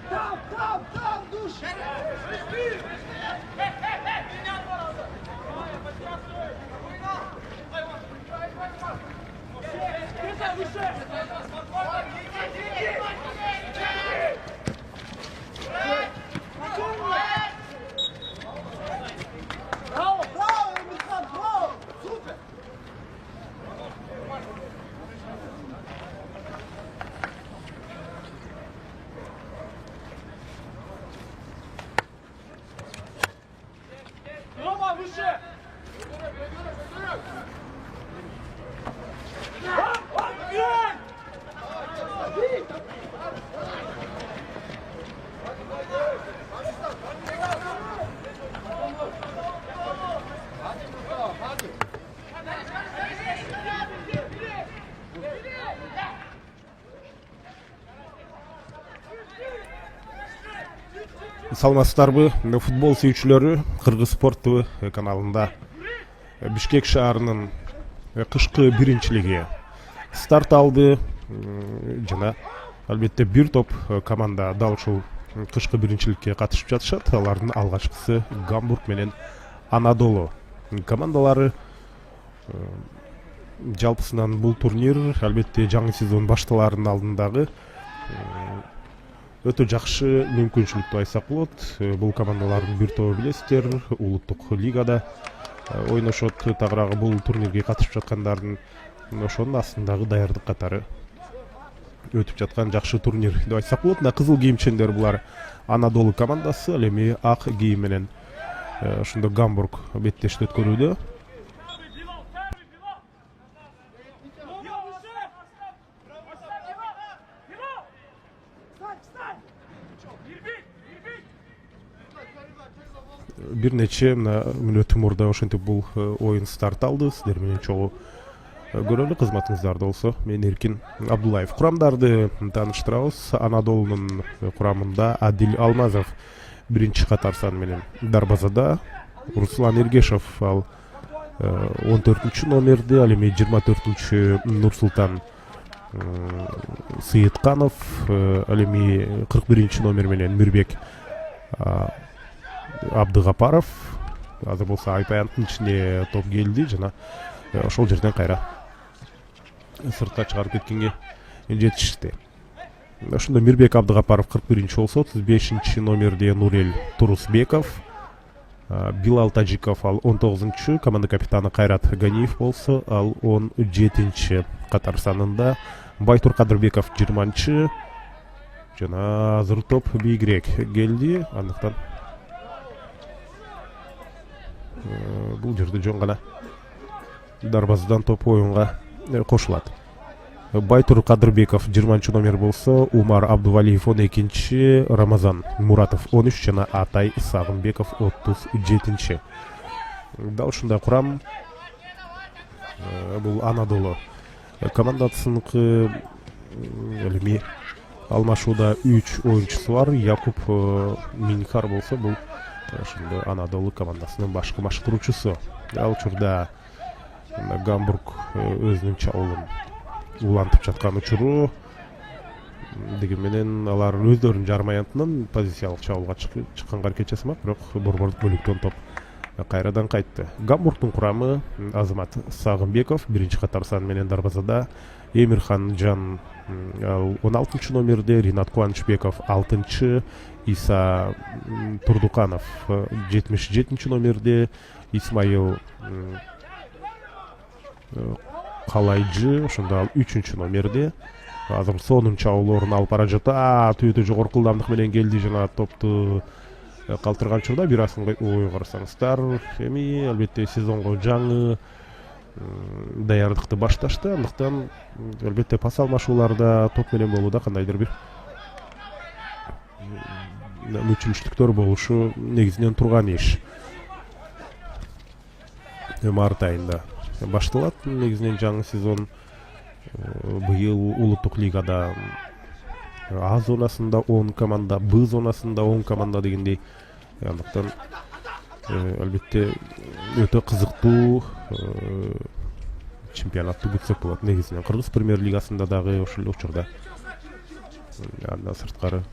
Там, душ! Саламатсыздарбы футбол сүйүүчүлөрү? Кыргыз спорт ТВ каналында Бишкек шаарынын кышкы биринчилиги старт алды жана албетте бир топ команда дал ушул кышкы биринчиликке катышып жатышат. Алардын алгачкысы Гамбург менен Анадолу командалары. Жалпысынан бул турнир албетте жаңы сезон башталаарынын алдындагы өтө жакшы мүмкүнчүлүк деп айтсак болот. Бул командалардын бир тобу билесиздер, улуттук лигада ойношот. Тагыраагы бул турнирге катышып жаткандардын ошонун астындагы даярдык катары өтүп жаткан жакшы турнир деп айтсак болот. Мына кызыл кийимчендер булар Анадолу командасы, ал эми ак кийим менен ошондо Гамбург беттешти өткөрүүдө. Бир нече мүнөт мурда ошентип бул оюн старт алды. Сиздер менен чогуу көрөлү. Кызматыңыздарда болсо мен Эркин Абдуллаев. Курамдарды тааныштырабыз. Анадолунун курамында Адил Алмазов биринчи катар саны менен дарбазада, Руслан Эргешов ал 14 номерде, ал эми 24 Нурсултан Сыйытканов, ал эми 41 номер менен Мирбек Абдыгапаров. Азыр болсо Айпаянтын ичине топ келди жана ошол жерден кайра сыртка чыгарып кеткенге жетишти. Ошондо Мирбек Абдыгапаров 41 болсо, 35 номерде Нурел Турусбеков, Билал Таджиков ал 19, команда капитаны Кайрат Ганиев болсо, ал 17 катар санында, Байтур Кадырбеков 20, жана азыр топ бийигирээк келди. Андыктан бул жерде жөн гана дарбазадан топ оюнга кошулат. Байтур Кадырбеков 20 номер болсо, Умар Абдувалиев 12, Рамазан Муратов 13 жана Атай Сагынбеков 37. Дал ушундай курам. Бул Анадолу командасыныкы эми алмашууда 3 оюнчусу бар. Якуб Минкар болсо бул ошондо Анадолу командасынын башкы машыктыруучусу. Ал учурда Гамбург өзүнүн чабуулун улантып жаткан учуру деген менен алар өздөрүнүн жарым аянтынан позициялык чабуулга чыкканга аракет жасамак, бирок борбордук бөлүктөн топ кайрадан кайтты. Гамбургдун курамы Азамат Сагынбеков биринчи катар саны менен дарбазада, Эмирхан Жан 16 номерде, Ринат Кубанычбеков 6, Иса Турдуканов 77 номерде, Исмаил Калайжы ошондо ал 3 номерде. Азыр сонун чабуулорун алып бара жатат. Өтө жогорку ылдамдык менен келди жана топту калтырган учурда бир асын ой карасаңыздар, эми албетте сезонго жаңы даярдыкты башташты. Андыктан албетте пас алмашууларда топ менен болууда кандайдыр бир мүчүлүштүктөр болушу негизинен турган иш. Март айында башталат негизинен жаңы сезон. Быйыл улуттук лигада А зонасында 10 команда, Б зонасында 10 команда дегендей. Андыктан албетте өтө кызыктуу чемпионатту күтсөк болот. Негизинен Кыргыз премьер лигасында дагы ошол учурда. Андан сырткары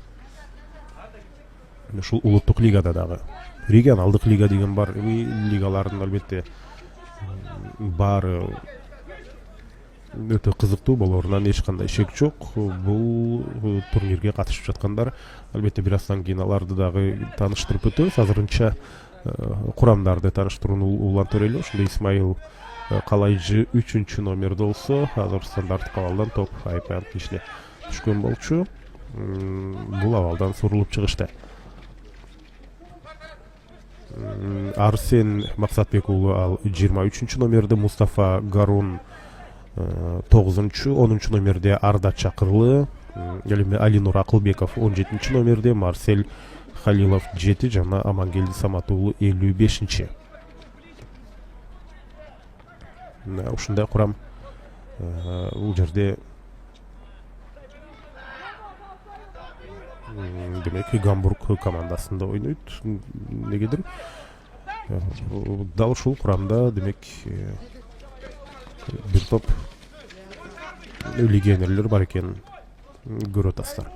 ушул улуттук лигада дагы регионалдык лига деген бар. Эми лигалардын албетте баары өтө кызыктуу болорунан эч кандай шек жок. Бул турнирге катышып жаткандар албетте бир аздан кийин аларды дагы тааныштырып өтөбүз. Азырынча курамдарды тааныштырууну улантып берели. Ошондо Исмаил Калайжы 3 номерде болсо, азыр стандарттык абалдан топ айпант ишине түшкөн болчу. Бул абалдан сурулуп чыгышты. Арсен Максатбек уулу ал 23 номерде, Мустафа Гарун 9, 10 номерде Арда Чакырлы, Алинур Акылбеков 17 номерде, Марсель Халилов 7 жана Амангелди Саматуулу 55. Ушундай курам бул жерде демек Гамбург командасында ойнойт. Негедир дал ушул курамда демек бир топ легионерлер бар экенин көрүп атасыздар.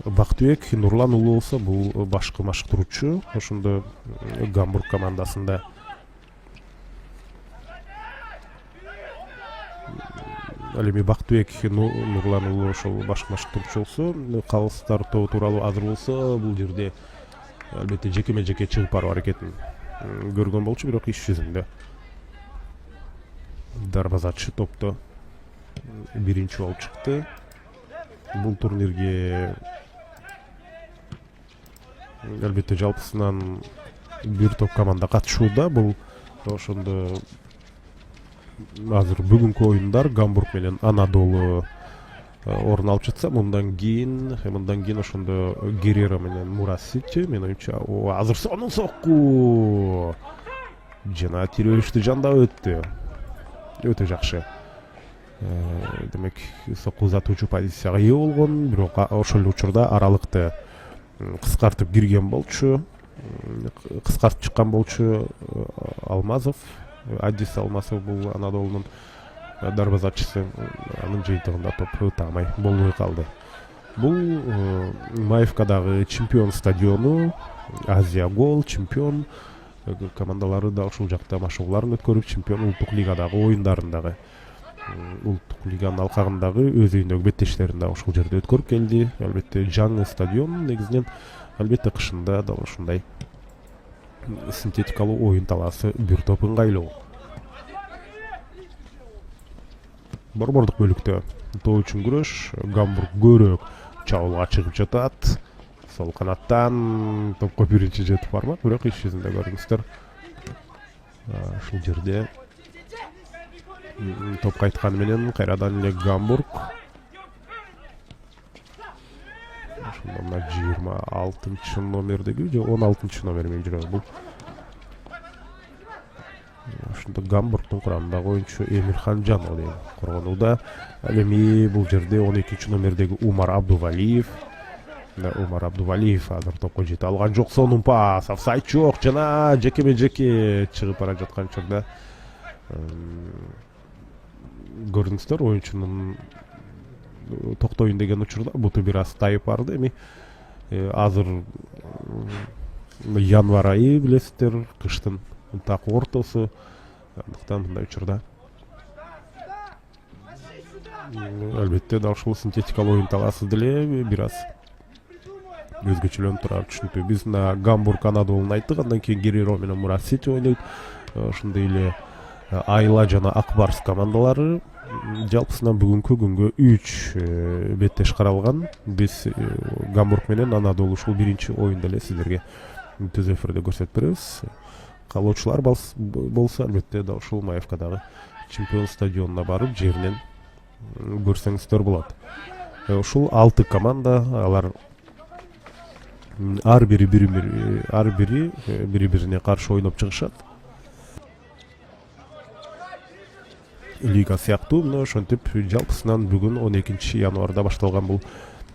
Бактыбек Нурлан уулу болсо бул башкы машыктыруучу. Ошондо Гамбург командасында ал эми Бактыбек Нурлан уулу ошол башкы машыктыруучу болсо, калыстар тобу тууралуу азыр болсо бул жерде албетте жекеме жеке чыгып баруу аракетин көргөн болчу, бирок иш жүзүндө дарбазачы топто биринчи болуп чыкты. Бул турнирге албетте жалпысынан бир топ команда катышууда. Бул ошондо азыр бүгүнкү оюндар Гамбург менен Анадолу орун алып жатса, мындан кийин ошондо Геррера менен Мурасичи, менин оюмча, азыр сонун сокку жана тирөөбүштү жандап өттү. Өтө жакшы. Демек сокку узатуучу позицияга ээ болгон, бирок ошол учурда аралыкты кыскартып кирген болчу. Кыскартып чыккан болчу Алмазов, Адис Алмазов бул Анадолунун дарбазачысы. Анын жыйынтыгында топ таамай болбой калды. Бул Маевкадагы чемпион стадиону, Азия Гол чемпион командалары да ушул жакта машыгууларын өткөрүп, чемпион улуттук лигадагы оюндарын улуттук лиганын алкагындагы өз үйүндөгү беттештерин да ушул жерде өткөрүп келди. Албетте жаңы стадион, негизинен албетте кышында да ушундай синтетикалуу оюн талаасы бир топ ыңгайлуу. Борбордук бөлүктө тоо үчүн күрөш. Гамбург көбүрөөк чабуулга чыгып жатат. Сол канаттан топко биринчи жетип бармак, бирок иш жүзүндө көрүңүздөр ушул жерде топ кайтканы менен кайрадан эле Гамбург ошондо мына 26 номердеги же 16 номер менен жүрөт. Бул ошондо Гамбургдун курамындагы оюнчу Эмирхан Жанов деген коргонууда. Ал эми бул жерде 12 номердеги Умар Абдувалиев азыр топко жете алган жок. Сонун пас, офсайд жок жана жекеме жеке чыгып бара жаткан учурда көрдүңүздөр оюнчунун токтоюн деген учурда буту бир аз тайып барды. Эми азыр январь айы билесиздер, кыштын так ортосу, андыктан мындай учурда албетте дал ушул синтетикалык оюн талаасы деле бир аз өзгөчөлөнүп турар, түшүнүктүү. Биз мына Гамбург Анадолуну айттык, андан кийин Гереро менен Мурат Сити ойнойт. Ошондой эле Айла жана Акбарс командалары жалпысынан бүгүнкү күнгө 3 беттеш каралган. Биз Гамбург менен Анадолу ушул биринчи оюнду эле сиздерге түз эфирде көрсөтүп беребиз. Калоочулар болсо албетте да ушул Маевкадагы Чемпион стадионуна барып жеринен көрсөңүздөр болот. Ушул 6 команда, алар ар бири бири-бирине каршы ойноп чыгышат. Лига сыяктуу, мына ошентип жалпысынан бүгүн 12 январда башталган бул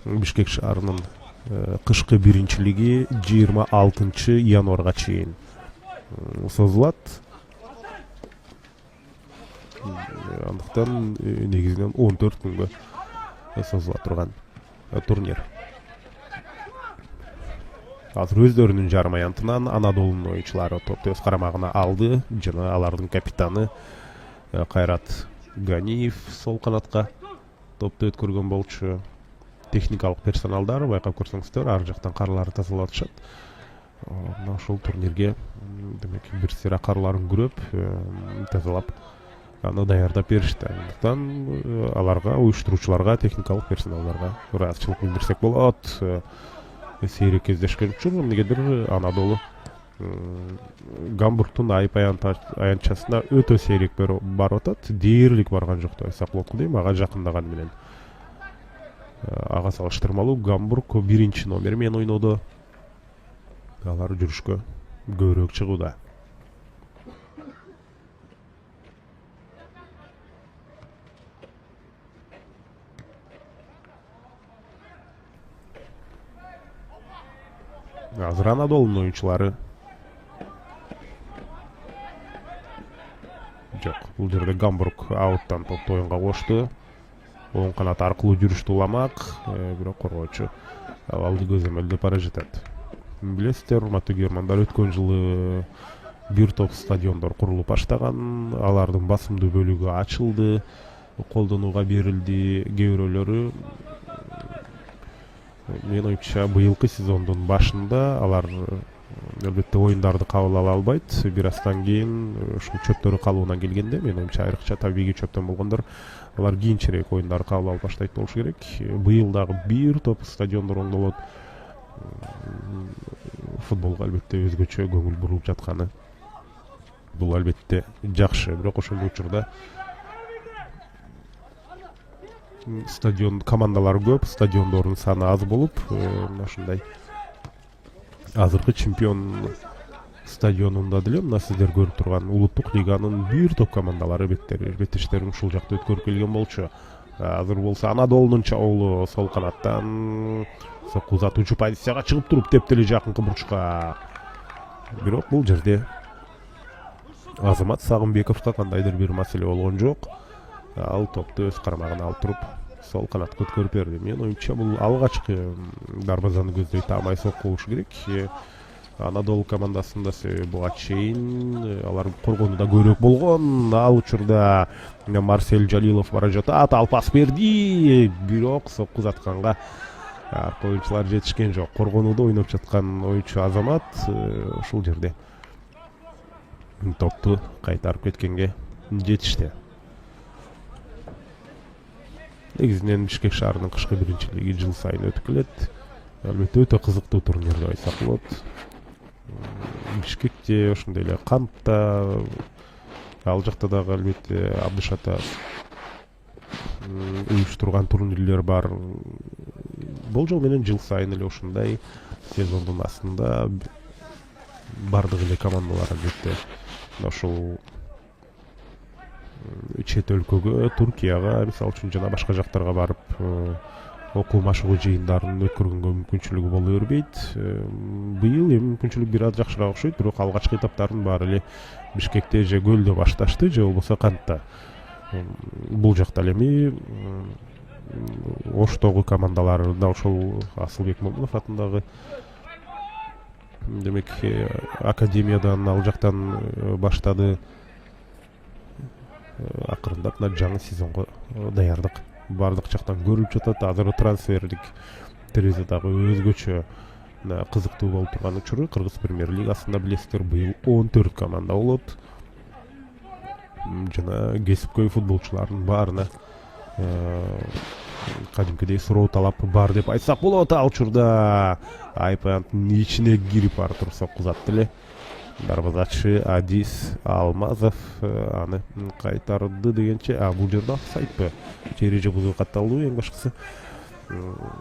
Бишкек шаарынын кышкы биринчилиги 26 январга чейин созулат. Андыктан негизинен 14 күнгө созула турган турнир. Азыр өздөрүнүн жарым аянтынан Анадолунун оюнчулары топту өз карамагына алды жана алардын капитаны Кайрат Ганиев сол канатка топту өткөргөн болчу. Техникалык персоналдар байкап көрсөңүздөр ар жактан карларды тазалап атышат. Мына ошол турнирге демек бир сыйра карларын күрөп тазалап аны даярдап беришти. Андыктан аларга, уюштуруучуларга, техникалык персоналдарга ыраазычылык билдирсек болот. Сейрек кездешкен учур эмнегедир Анадолу Гамбургдун айып аянтчасына өтө сейрек барып атат. Дээрлик барган жок деп айтсак болот дейм. Ага жакындаган менен ага салыштырмалуу Гамбург биринчи номер менен ойнодо. Алар жүрүшкө көбүрөөк чыгууда. Азыр Анадолунун оюнчулары жок, бул жерде Гамбург ауттан топту оюнга кошту. Оң канат аркылуу жүрүштү уламак, бирок коргоочу абалды көзөмөлдөп бара жатат. Билесиздер, урматтуу көрөрмандар, өткөн жылы бир топ стадиондор курулуп баштаган, алардын басымдуу бөлүгү ачылды, колдонууга берилди. Кээ бирөөлөрү мен оюмча быйылкы сезондун башында алар албетте оюндарды кабыл ала албайт. Бир аздан кийин ушул чөптөрү калууна келгенде мен оюмча айрыкча табигый чөптөн болгондор алар кийинчерээк оюндарды кабыл алып баштайт болуш керек. Быйыл дагы бир топ стадиондор оңдолот. Футболго албетте өзгөчө көңүл бурулуп жатканы бул албетте жакшы. Бирок ошол учурда стадион командалары көп, стадиондордун саны аз болуп, ушундай азыркы чемпион стадионунда деле мына сиздер көрүп турган улуттук лиганын бир топ командалары беттештерин ушул жакта өткөрүп келген болчу. Азыр болсо Анадолунун чабуулу сол канаттан сокку узатуучу позицияга чыгып туруп тептели жакынкы бурчка. Бирок бул жерде Азамат Сагынбековго кандайдыр бир маселе болгон жок. Ал топту өз карамагына алып туруп сол канатка өткөрүп берди. Мен оюмча бул алгачкы дарбазаны көздөй таамай сокку болушу керек. Анадолу командасында буга чейин алар коргонууда көбүрөөк болгон. Ал учурда Марсель Жалилов бара жатат, ал пас берди, бирок сокку узатканга арка оюнчулар жетишкен жок. Коргонууда ойноп жаткан оюнчу Азамат ушул жерде топту кайтарып кеткенге жетишти. Негизинен Бишкек шаарынын кышкы биринчилиги жыл сайын өтүп келет. Албетте өтө кызыктуу турнир деп айтсак болот. Бишкекте ошондой эле Кантта, ал жакта дагы албетте Абдышата уюштурган турнирлер бар. Болжол менен жыл сайын эле ушундай сезондун астында бардык эле командалар албетте ошол чет өлкөгө, Туркияга, мисалы үчүн жана башка жактарга барып окуу машыгуу жыйындарын өткөргөнгө мүмкүнчүлүгү боло бербейт. Быйыл эми мүмкүнчүлүк бир аз жакшыраак окшойт, бирок алгачкы этаптарын баары эле Бишкекте же көлдө башташты, же болбосо кантта. Бул жакта ал эми Оштогу командалары да ошол Асылбек Момунов атындагы демек академиядан ал жактан баштады. Акырындап мына жаңы сезонго даярдык бардык жактан көрүлүп жатат. Азыр трансфердик терезе дагы өзгөчө кызыктуу болуп турган учуру. Кыргыз премьер лигасында билесиздер, быйыл 14 команда болот. Жана кесипкөй футболчулардын баарына кадимкидей суроо талап бар деп айтсак болот. Ал учурда айпанттын ичине кирип Артур соккузат эле. Дарбазачы Адис Алмазов аны кайтарды дегенче, бул жерде офсайдпы, эреже бузуу катталды. Эң башкысы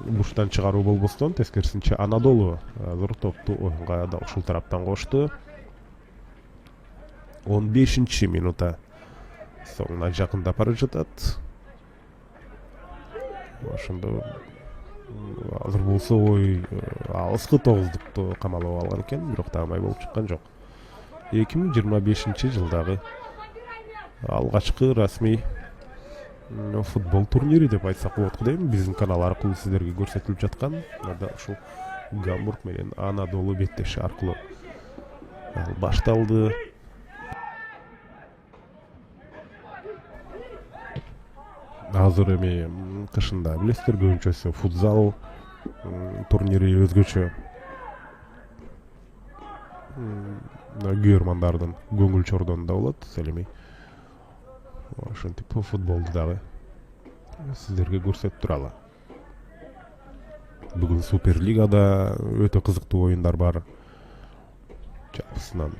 буштан чыгаруу болбостон тескерисинче Анадолу азыр топту оюнга да ушул тараптан кошту. 15-минутта соңуна жакындап бара жатат. Ошондо азыр болсо ой алыскы 9-дукту камалап алган экен, бирок таамай болуп чыккан жок. 2025-жылдагы алгачкы расмий футбол турнири деп айтсак болот дейм. Биздин канал аркылуу сиздерге көрсөтүлүп жаткан ушул Гамбург менен Анадолу беттеши аркылуу башталды. Азыр эми кышында билесиздер, көбүнчөсү футзал турнири өзгөчө күйөрмандардын көңүл чордонунда болот. Ал эми ошентип футболду дагы сиздерге көрсөтүп туралы. Бүгүн Суперлигада өтө кызыктуу оюндар бар. Жалпысынан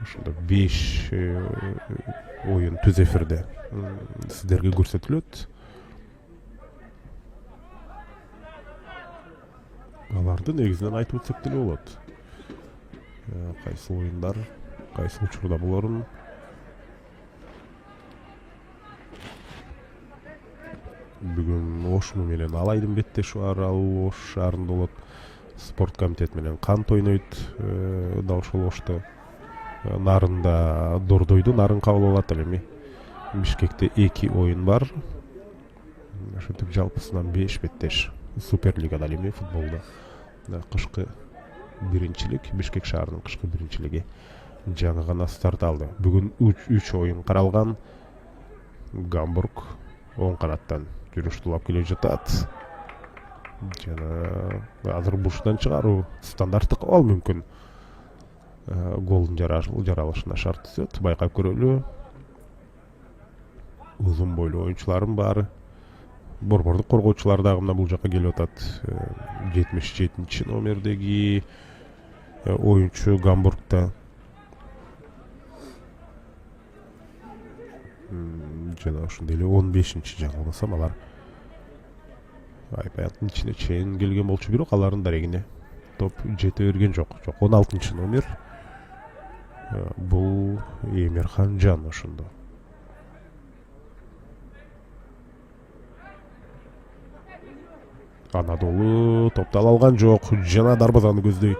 ошондо 5 оюн түз эфирде сиздерге көрсөтүлөт. Аларды негизинен айтып өтсөк деле болот. Кайсы оюндар, кайсы учурда болорун. Бүгүн Ошму менен Алайдын беттеши бар, ал Ош шаарында болот. Спорт комитет менен Кант ойнойт, да ошол Ошто. Нарында Дордойду Нарын кабыл алат. Ал эми Бишкекте 2 оюн бар. Ошентип жалпысынан 5 беттеш. Суперлигада ал эми футболдо кышкы биринчилик, Бишкек шаарынын кышкы биринчилиги жаңы гана старт алды. Бүгүн 3 оюн каралган. Гамбург оң канаттан жүрүштүүлөп келе жатат. Жана азыр буштан чыгаруу стандарттык ал мүмкүн. Голдун жаралышына шарт түзөт. Байкап көрөлү. Узун бойлуу оюнчулардын баары. Борбордук коргоочулар дагы мына бул жака келип атат. 77 номердеги оюнчу Гамбургда. Жана ошондой эле 15-чи жаңылбасам алар айпаяттын ичине чейин келген болчу, бирок алардын дарегине топ жете берген жок. 16-чы номер бул Эмирхан Жан ошондо. Анадолу топту ала алган жок, жана дарбазаны көздөй.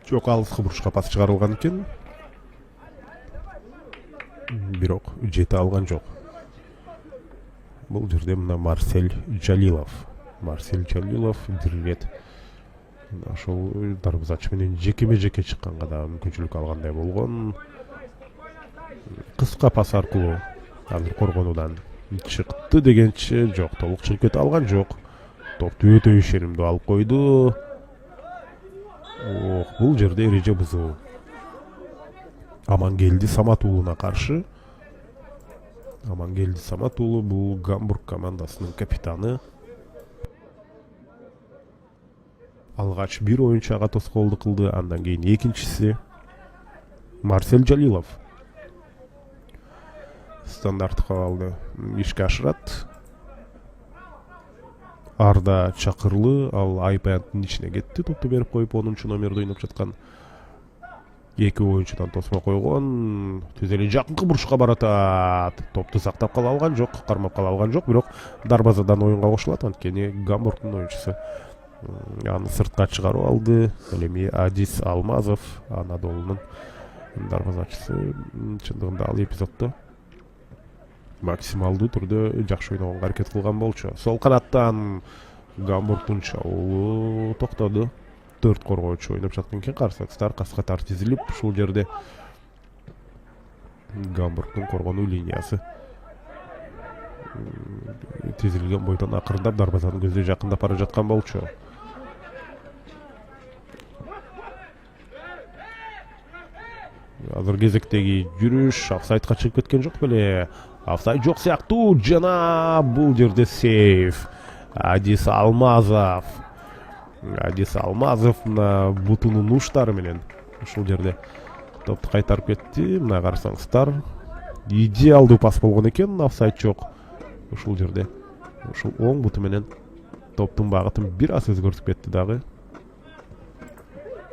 Жок, алыскы бурушка пас чыгарылган экен. Бирок жете алган жок. Бул жерде мына Марсель Жалилов бир ирет ошол дарбазачы менен жекеме-жеке чыкканга да мүмкүнчүлүк алгандай болгон. Кыска пас аркылуу азыр коргонуудан чыкты дегенче жок, толук чыгып кете алган жок. Топту өтө ишенимдүү алып койду. Бул жерде эреже бузуу. Амангелди Саматуулуна каршы. Амангелди Саматуулу бул Гамбург командасынын капитаны. Алгач бир оюнчу ага тоскоолдук кылды, андан кийин экинчиси Марсель Жалилов стандарт кабалды ишке ашырат. Арда Чакырлы ал айпанттын ичине кетти, топту берип коюп 10-чу номерде ойноп жаткан эки оюнчудан тосмо койгон. Түз эле жакынкы бурчка баратат. Топту сактап кала алган жок, кармап кала алган жок, бирок дарбазадан оюнга кошулат. Анткени Гамбургдун оюнчусу аны сыртка чыгарып алды. Ал эми Адис Алмазов, Анадолунун дарбазачысы, чындыгында ал эпизоддо максималдуу түрдө жакшы ойногонго аракет кылган болчу. Сол канаттан Гамбургдун чабуулу токтоду. 4 коргоочу ойноп жаткан экен, карсакстар каскатар тизилип, ушул жерде Гамбургдун коргонуу линиясы тизилген бойдон акырындап дарбазанын көздөй жакындап бара жаткан болчу. Азыр кезектеги жүрүш офсайдка чыгып кеткен жок беле? Офсайд жок сыяктуу, жана бул жерде сейф. Адис Алмазов мына бутунун уштары менен ушул жерде топту кайтарып кетти. Мына карасаңыздар, идеалдуу пас болгон экен, офсайд жок. Ушул жерде ушул оң буту менен топтун багытын бир аз өзгөртүп кетти дагы.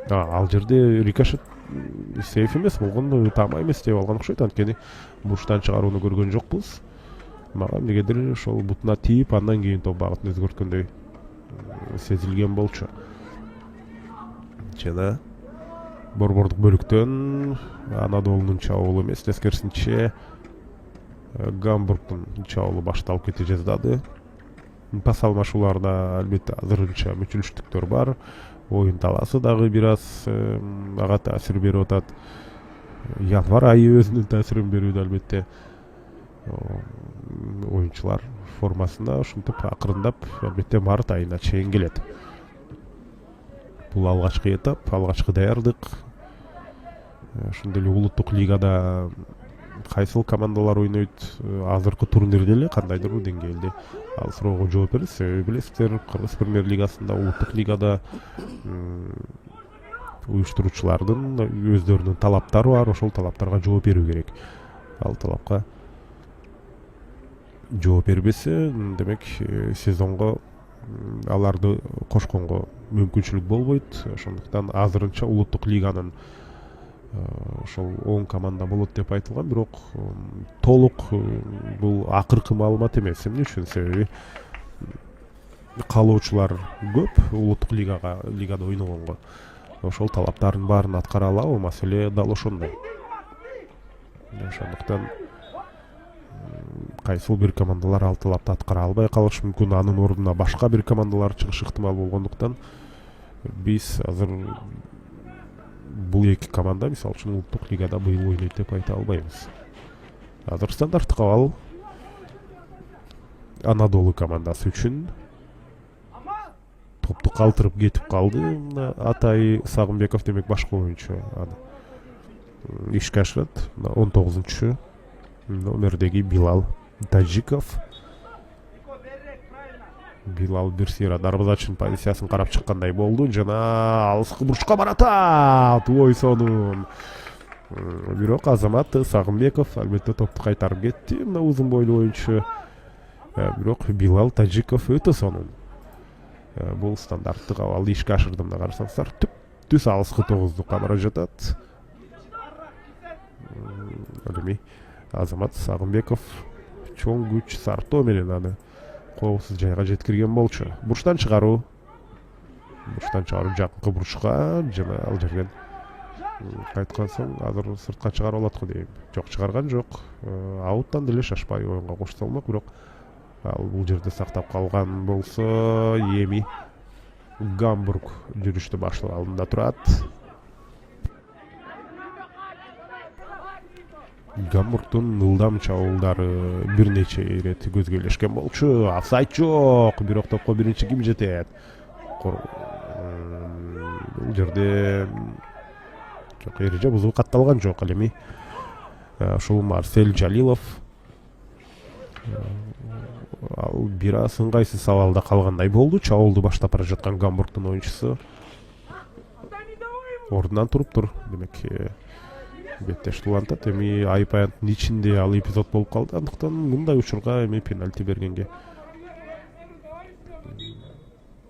Ал жерде рикошет сейф эмес болгон, тама эмес деп алган окшойт. Анткени бурчтан чыгарууну көргөн жокпуз. Мага эмнегедир ошол бутуна тийип, андан кийин топ багытын өзгөрткөндөй сезилген болчу. Жана борбордук бөлүктөн Анадолунун чабуулу эмес, тескерисинче Гамбургдун чабуулу башталып кете жаздады. Пас алмашууларда албетте азырынча мүчүлүштүктөр бар. Оюн талаасы дагы бир аз ага таасир берип атат. Январь айы өзүнүн таасирин берүүдө албетте. Оюнчулар формасына ушинтип акырындап албетте март айына чейин келет. Бул алгачкы этап, алгачкы даярдык. Ошондой эле улуттук лигада кайсыл командалар ойнойт, азыркы турнирде эле кандайдыр бир деңгээлде ал суроого жооп берет. Себеби билесиздер, Кыргыз премьер лигасында, улуттук лигада уюштуруучулардын өздөрүнүн талаптары бар, ошол талаптарга жооп берүү керек. Ал талапка жооп бербесе, демек сезонго аларды кошконго мүмкүнчүлүк болбойт. Ошондуктан азырынча улуттук лиганын ошол 10 команда болот деп айтылган, бирок толук бул акыркы маалымат эмес. Эмне үчүн? Себеби каалоочулар көп улуттук лигада ойногонго. Ошол талаптардын баарын аткара алабы? Маселе дал ошондой. Ошондуктан кайсыл бир командалар ал талапты аткара албай калышы мүмкүн, анын ордуна башка бир командалар чыгышы ыктымал болгондуктан биз азыр бул эки команда мисалы үчүн улуттук лигада быйыл ойнойт деп айта албайбыз. Азыр стандарттык абал Анадолу командасы үчүн топту калтырып кетип калды. Атай Сагынбеков демек башка оюнчу. Ишке ашырат 19-чу номердеги Билал Таджиков. Билал бир сыйра дарбазачынын позициясын карап чыккандай болду. Жана алыскы бурчка баратат. Ойсонун. Бирок Азамат Сагынбеков албетте топту кайтарып кетти. Мына узун бойлуу оюнчу. Бирок Билал Таджиков өтө сонун. Бул стандарттык абалды ишке ашырды. Мына карасаңыздар, түз алыскы 9-дукка бара жатат. Эми Азамат Сагынбеков чоң күч сартоо менен аны коопсуз жайга жеткирген болчу. Бурчтан чыгаруу жакынкы бурчка, жана ал жерден кайткан соң азыр сыртка чыгарып алат го дейм. Жок, чыгарган жок. Ауттан деле шашпай оюнга кошто алмак, бирок ал бул жерде сактап калган болсо, эми Гамбург жүрүштү баштоо алдында турат. Гамбургдун ылдам чабуулдары бир нече ирет көзгө илешкен болчу. Офсайд жок, бирок топко биринчи ким жетет? Бул жерде жок, эреже бузуу катталган жок. Ал эми ушул Марсель Жалилов ал бир аз ыңгайсыз абалда калгандай болду. Чабуулду баштап бара жаткан Гамбургдун оюнчусу ордунан туруптур. Демек беттештүүлантат. Эми айып аянттын ичинде ал эпизод болуп калды. Андыктан мындай учурга эми пенальти бергенге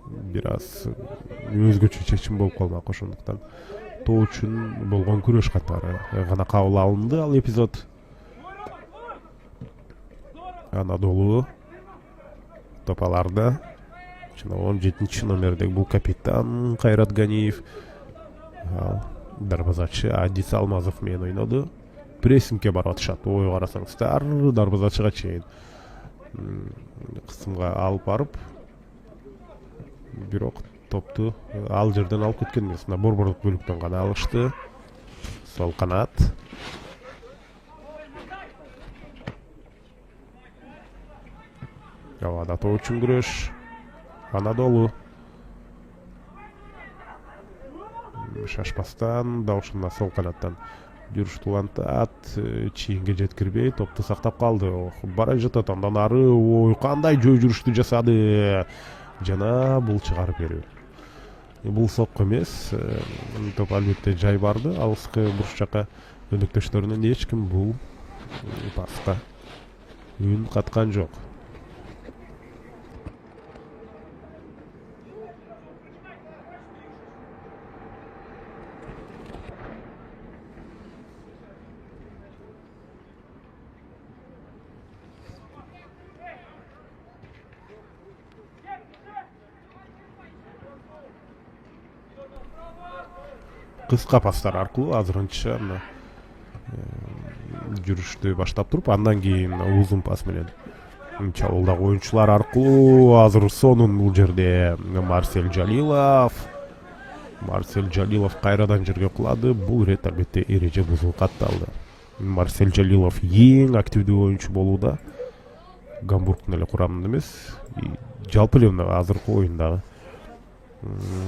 бир аз өзгөчө чечим болуп калмак. Ошондуктан тоо үчүн болгон күрөш катары гана кабыл алынды ал эпизод. Анадолу топаларда 17 номердеги бул капитан Кайрат Ганиев, ал дарбазачы Адис Алмазов менен ойноду. Прессингке барып атышат. Ой, карасаңыздар, дарбазачыга чейин кысымга алып барып, бирок топту ал жерден алып кеткен эмес. Мына борборлук бөлүктөн гана алышты. Сол канат. Авада тоо үчүн күрөш. Анадолу шашпастан дал ушунда сол канаттан жүрүштү улантат, чийинге жеткирбей топту сактап калды. Бара жатат, андан ары ой кандай жөө жүрүштү жасады. Жана бул чыгарып берүү. Бул сокко эмес, топ албетте жай барды. Алыскы буруш жака өнөктөштөрүнөн эч ким бул паска үн каткан жок. Кыска пастар аркылуу азырынча жүрүштү баштап туруп, андан кийин узун пас менен чабуулдагы оюнчулар аркылуу азыр сонун бул жерде Марсель Жалилов кайрадан жерге кулады. Бул ирет албетте эреже бузулуп катталды. Марсель Жалилов эң активдүү оюнчу болууда. Гамбургдун эле курамында эмес, жалпы эле азыркы оюндагы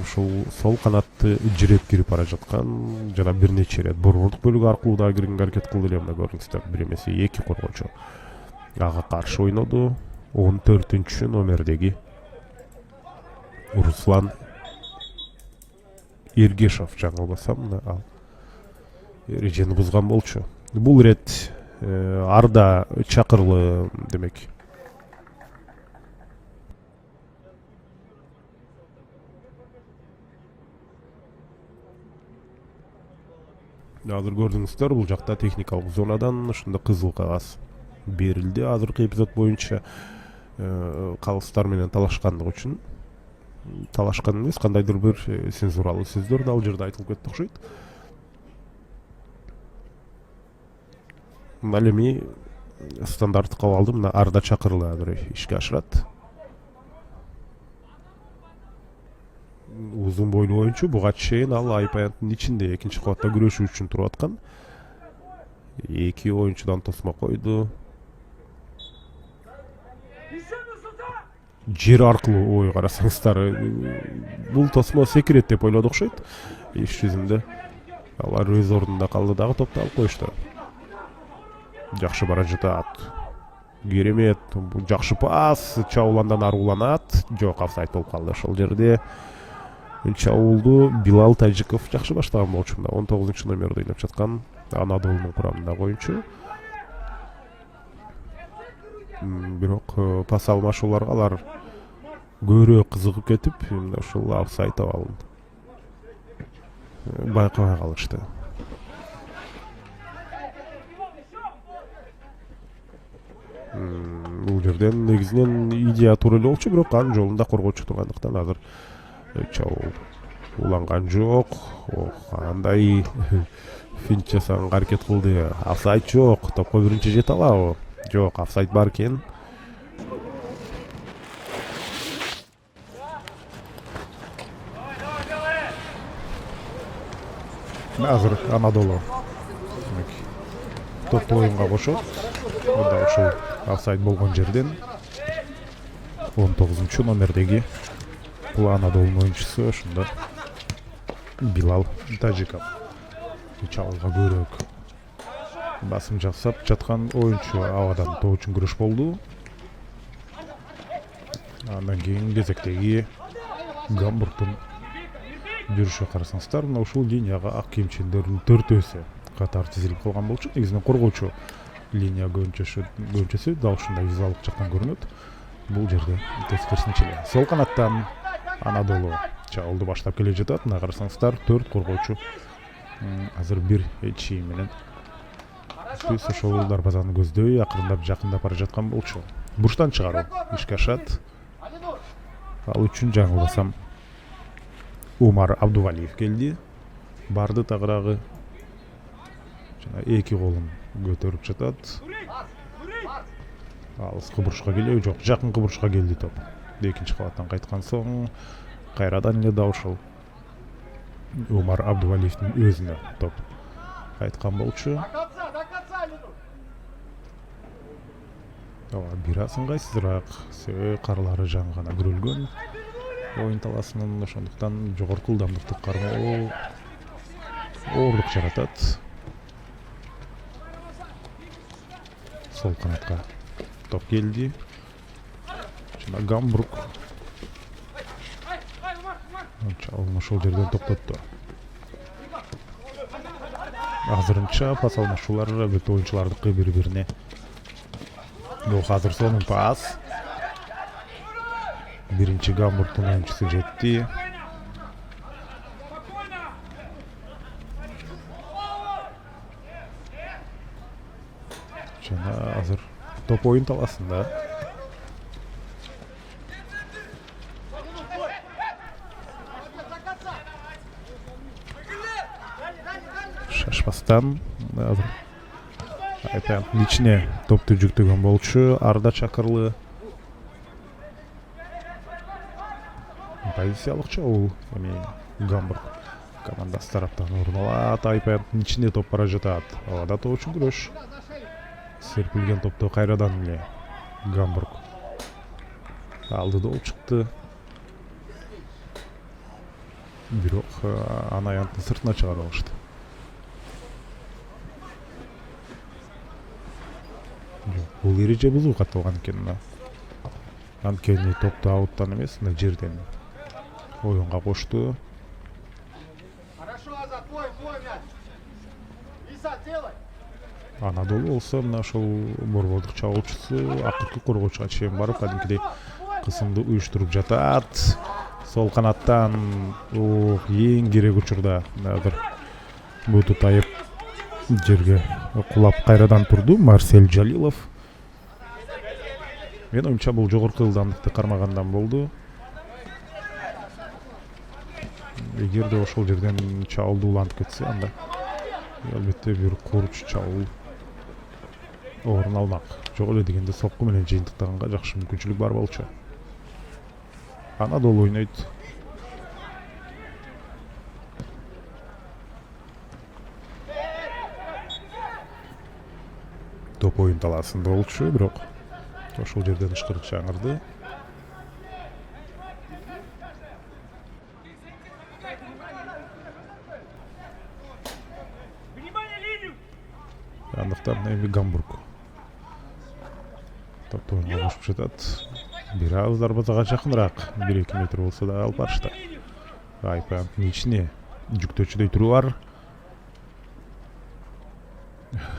ушул сол канатты жиреп кирип бара жаткан, жана бир нече ирет борборлук бөлүгү аркылуу да киргенге аракет кылды эле. Мына көрүңүздөр, бир эмесе эки коргоочу ага каршы ойноду. 14 номердеги Руслан Эргешов, жаңылбасам, ал эрежени бузган болчу. Бул ирет Арда Чакырлы, демек. Азыр көрдүңүздөр, бул жакта техникалык зонадан ушунда кызыл кагаз берилди. Азыркы эпизод боюнча калыстар менен талашкандыгы үчүн, талашкан эмес, кандайдыр бир цензуралуу сөздөр да ал жерде айтылып кетти окшойт. Ал эми стандарт кабыл алды. Мына Арда Чакырлы азыр ишке ашырат. Узун бойлуу оюнчу, буга чейин ал айпаянттын ичинде экинчи кабатта күрөшүү үчүн туруп аткан. Эки оюнчудан тосмо койду. Жер аркылуу ой карасаңыздар, бул тосмо секирет деп ойлоду окшойт. Иш жүзүндө алар өз ордунда калды дагы топту алып коюшту. Жакшы бара жатат. Керемет, жакшы пас, чабууландан ары уланат. Жок, офсайд болуп калды ошол жерде. Чабуулду Билал Тажиков жакшы баштаган болчу. 19 номерде ойноп жаткан Анадолунун курамындагы оюнчу. Бирок пас алмашууларга алар көбүрөөк кызыгып кетип, ушул офсайд абалын байкабай калышты. Бул жерден негизинен идея туура эле болчу, бирок анын жолунда коргоочу тургандыктан азыр чабуул уланган жок. Кандай финт жасаганга аракет кылды. Офсайд жок, топко биринчи жете алабы? Жок, офсайд бар экен. Азыр Анадолу топту оюнга кошот. Мында ушул офсайд болгон жерден 19 номердеги бул Анадолунун оюнчусу ошондо Билал Тажиков чабуулга көбүрөөк басым жасап жаткан оюнчу. Абадан тоо үчүн күрөш болду. Андан кийин кезектеги Гамбургдун жүрүшү карасаңыздар, мына ушул линияга ак кийимчилердин төртөөсү катар тизилип калган болчу. Негизинен коргоочу линия көбүнчөсү дал ушундай визуалдык жактан көрүнөт. Бул жерде тескерисинче сол канаттан Анадолу чабуулду баштап келе жатат. Мына карасаңыздар, 4 коргоочу азыр бир чийим менен биз ошол дарбазаны көздөй акырындап жакындап бара жаткан болчу. Бурчтан чыгаруу ишке ашат. Ал үчүн жаңылбасам Умар Абдувалиев келди. Барды тагыраагы жана эки колун көтөрүп жатат. Алыскы бурчка келеби жок, жакынкы бурчка келди топ. Экинчи кабаттан кайткан соң кайрадан эле да ошол Умар Абдувалиевдин өзүнө топ кайткан болчу. Бир аз ыңгайсызыраак, себеби карлары жаңы гана күрөлгөн оюн талаасынын, ошондуктан жогорку ылдамдыкты кармоо оорлук жаратат. Сол канатка топ келди. Жана Гамбург ошол жерден токтотту. Азырынча пас алмашуулар бүт оюнчулардыкы бири-бирине. Жок, азыр сонун пас. Биринчи Гамбургдун оюнчусу жетти. Жана азыр топ оюн талаасында. Шашпастан азыр Айпенттин ичине топту жүктөгөн болчу Арда Чакырлы. Позициялык чогуу эми Гамбург командасы тараптан орун алат. Айпенттин ичине топ бара жатат. Абада топ үчүн күрөш. Серпилген топто кайрадан эле Гамбург алды да чыкты. Бирок аны аянттын сыртына чыгарып алышты. Бул эреже бузуу катталган экен. Анткени топту ауттан эмес, жерден оюнга кошту. Анадолу болсо мына ошол борбордук чабуучусу акыркы коргоочуга чейин барып кадимкидей кысымды уюштуруп жатат. Сол канаттан эң керек учурда бир буту тайып жерге кулап кайрадан турду Марсель Жалилов. Мен оюнча бул жогорку ылдамдыкты кармагандан болду. Эгерде ошол жерден чабуулду улантып кетсе, анда албетте бир кууруч чабуул орун алмак. Жок эле дегенде сокку менен жыйынтыктаганга жакшы мүмкүнчүлүк бар болчу. Анадолу ойнойт. Топ оюн талаасында болчу, бирок ошол жерден ышкырык жаңырды. Андыктан эми Гамбург топту оюнга кошуп жатат. Бир аз дарбазага жакыныраак, 1-2 метр болсо да алып барышты. Айпенттин ичине жүктөөчүдөй туруу бар.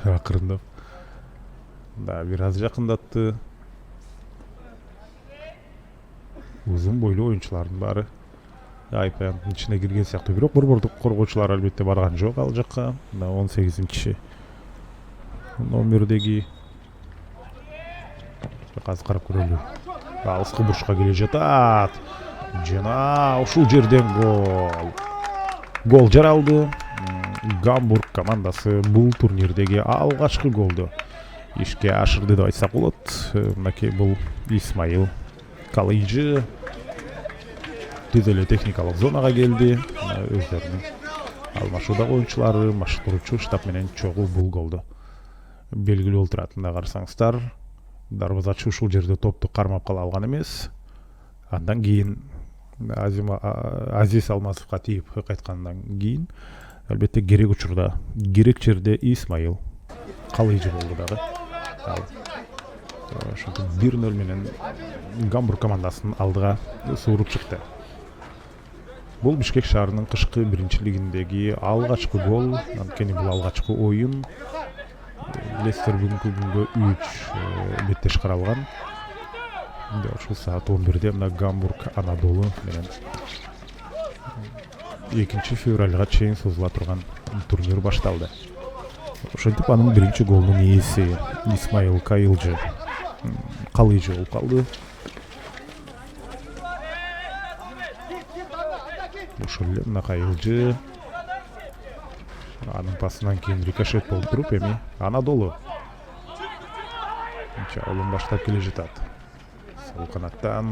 Акырындап да бир аз жакындатты. Узун бойлуу оюнчулардын баары Айпенттин ичине кирген сыяктуу, бирок борбордук коргоочулар албетте барган жок ал жакка. 18-чи номердеги аз карап көрөлү. Алыскы бурчка келе жатат. Жана ушул жерден гол жаралды. Гамбург командасы бул турнирдеги алгачкы голду ишке ашырды деп айтсак болот. Мынакей бул Исмаил Калыйжы түз эле техникалык зонага келди. Өздөрүнүн алмашуудагы оюнчулары машыктыруучу штаб менен чогуу бул голду белгилүү олтурат. Мына карасаңыздар, дарбазачы ушул жерде топту кармап кала алган эмес. Андан кийин Азиз Алмазовго тийип кайткандан кийин албетте керек учурда, керек жерде Исмаил Калыйжы болду дагы. Ошентип 1-0 менен Гамбург командасынын алдыга сууруп чыкты. Бул Бишкек шаарынын кышкы биринчилигиндеги алгачкы гол. Анткени бул алгачкы оюн. Лестер бүгүнкү күнгө 3 беттеш каралган. Ошол саат 11-де мына Гамбург Анадолу менен 2 февралга чейин созула турган турнир башталды. Ошентип анын биринчи голунун ээси Исмаил Кайылжы Калыйжы болуп калды. Ошол эле мына Кайылжы анын пасынан кийин рикошет болуп туруп эми Анадолу чабуулун баштап келе жатат. Сол канаттан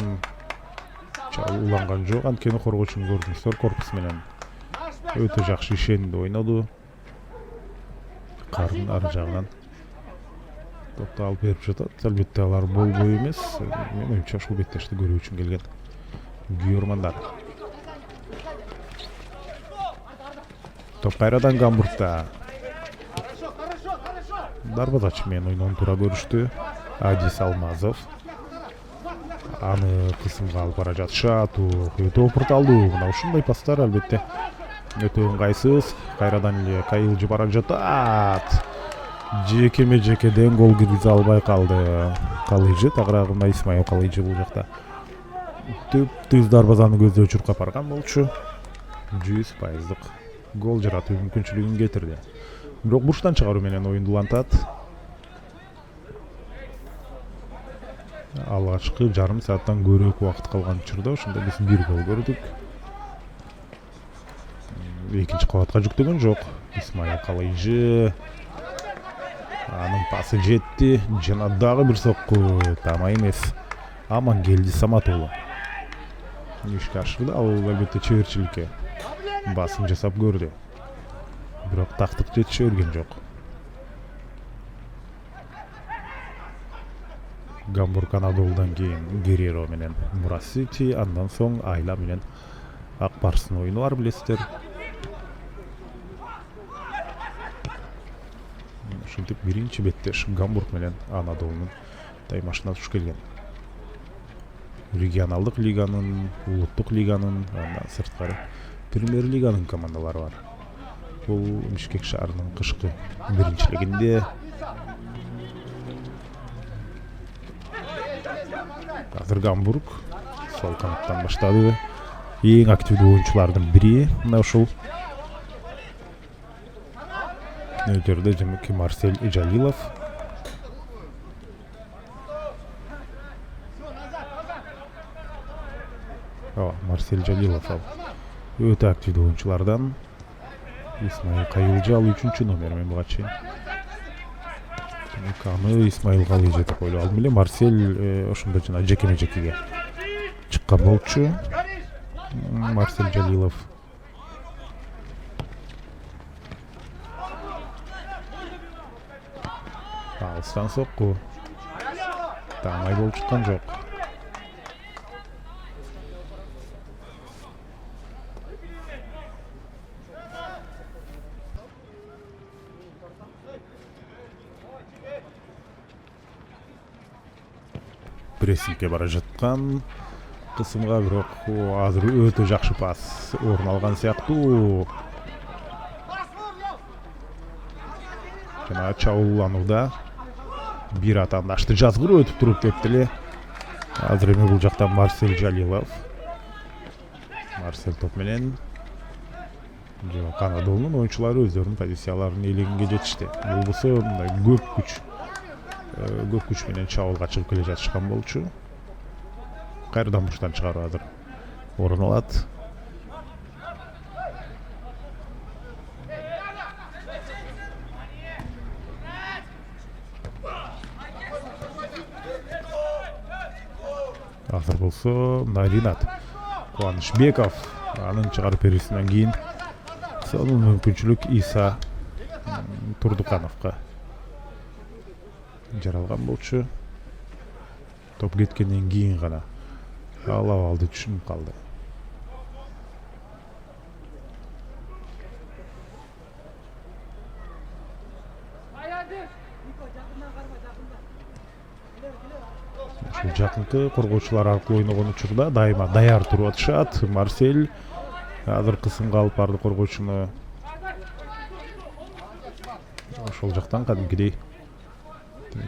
чабуул уланган жок, анткени коргоочуну көрдүңүздөр, корпус менен өтө жакшы ишенип ойноду. Карын ар жагынан топто алып берип жатат. Албетте алар болбой эмес. Мен оюмча ушул беттешти көрүү үчүн келген күйөрмандар. Топ кайрадан Гамбургда. Дарбазач менен ойнонуп тура көрүштү. Адис Алмазов. Аны кысымга алып бара жатышат. Өтө опурталдуу. Мына ушундай пастар албетте өтө ыңгайсыз. Кайрадан эле Кайылжы бара жатат. Жекеме-жекеден гол киргизе албай калды. Калыйжы тагыраагында Исмаил Калыйжы бул жакта түп-түз дарбазаны көздөй чуркап барган болчу. 100% гол жаратуу мүмкүнчүлүгүн кетирди. Бирок бурчтан чыгаруу менен оюнду улантат. Алгачкы жарым сааттан көбүрөөк убакыт калган учурда ошондо биз бир гол көрдүк. Экинчи кабатка жүктөгөн жок. Исмаил Калыйжы. Анын пасы жетти. Жана дагы бир сокку. Тама эмес. Амангелди Саматуулу ишке ашырды. Ал албетте чеберчиликке басым жасап көрдү. Бирок тактык жетише берген жок. Гамбург Анадолудан кийин Гереро менен Мурасити, андан соң Айла менен Ак Барстын оюну бар, билесиздер. Ошентип биринчи беттеш Гамбург менен Анадолунун таймашына туш келген. Регионалдык лиганын, улуттук лиганын, андан сырткары Премьер лиганын командалары бар. Бул Бишкек шаарынын кышкы биринчилигинде. Азыр Гамбург сол канаттан баштады. Эң активдүү оюнчулардын бири мына ушул өтөрдө жемеки Марсель Жалилов. Марсель Жалилов ал өтө активдүү оюнчулардан. Исмаил Кайылжы ал 3-чү номер мен буга чейин. Аны Исмаил Калыйжы деп ойлоп алдым эле. Марсель ошондо жана жекеме-жекеге чыккан болчу. Марсель Жалилов. Алыстан сокку. Таамай болуп чыккан жок. Прессингке бара жаткан кысымга, бирок азыр өтө жакшы пас орун алган сыяктуу. Жана чабууланууда бир атаандашты жазгырып өтүп туруп кетти эле. Азыр эми бул жакта Марсель Жалилов. Марсель топ менен Анадолунун оюнчулары өздөрүнүн позицияларын ээлегенге жетишти. Бул болсо мындай көп күч менен чабуулга чыгып келе жатышкан болчу. Кайрадан бурчтан чыгаруу азыр орун алат. Азыр болсо Ринат Кубанычбеков анын чыгарып берүүсүнөн кийин сонун мүмкүнчүлүк Иса Турдукановго жаралган болчу. Топ кеткенден кийин гана ал абалды түшүнүп калды. Ушул жакынкы коргоочулар аркылуу ойногон учурда дайыма даяр туруп атышат. Марсель азыр кысымга алып барды коргоочуну. Ошол жактан кадимкидей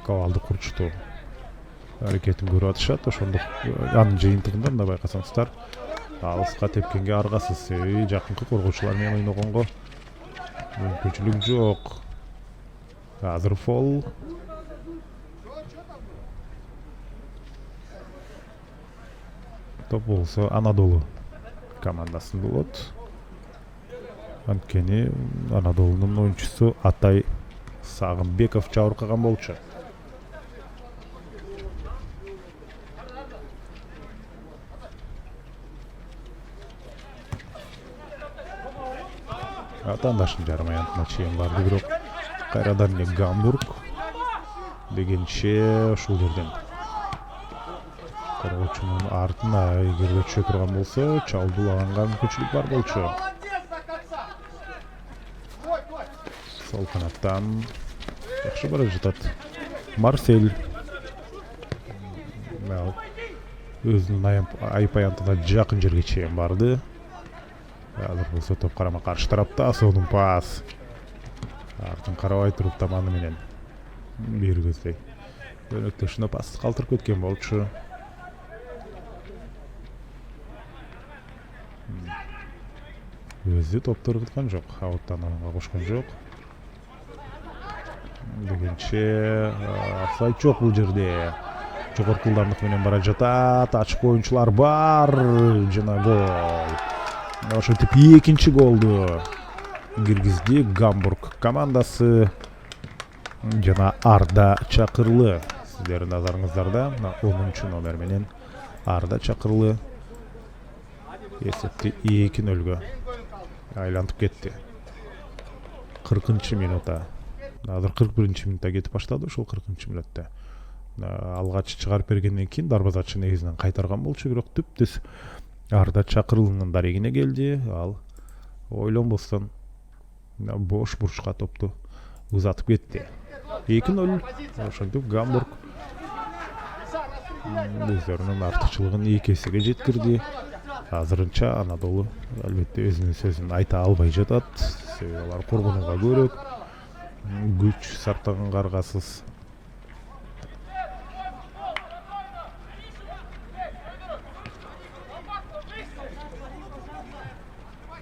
кабалды курчтуу аракетин көрүп атышат. Ошондук анын жыйынтыгында мына байкасаңыздар алыска тепкенге аргасыз. Жакынкы коргоочулар менен ойногонго мүмкүнчүлүк жок. Азыр фол. Топ болсо Анадолу командасында болот. Анткени Анадолунун оюнчусу Атай Сагынбеков жабыркаган болчу. Атандашын жарым аянтына чейин барды, бирок кайрадан эле Гамбург дегенче ушул жерден коргоочунун артына эгерде түшө турган болсо чалдуулаганга мүмкүнчүлүк бар болчу. Сол канаттан жакшы бара жатат Марсель. Өзүнүн айып аянтына жакын жерге чейин барды. Азыр болсо топ карама каршы тарапта, сонун пас. Артын карабай туруп таманы менен бир көздөй өнөктөшүнө пас калтырып кеткен болчу. Өзү топту ыргыткан жок, ауттан алынга кошкон жок. Дегенче офсайд жок бул жерде. Жогорку ылдамдык менен бара жатат, ачык оюнчулар бар жана гол. Ошентип экинчи голду киргизди Гамбург командасы жана Арда Чакырлы. Сиздердин назарыңыздарда 10 номер менен Арда Чакырлы эсепти 2-0 айлантып кетти. 40-минутта. Азыр 41-минутта кетип баштады, ошол 40-минутта. Алгач чыгарып бергенден кийин дарбазачы негизинен кайтарган болчу, бирок түптүз Арда Чакырлынын дарегине келди. Ал ойлонбостон бош бурчка топту узатып кетти. 2-0. Ошентип Гамбург өздөрүнүн артыкчылыгын 2 эсеге жеткирди. Азырынча Анадолу албетте өзүнүн сөзүн айта албай жатат. Себеби алар коргонууга көрөк, күч сартаганга аргасыз.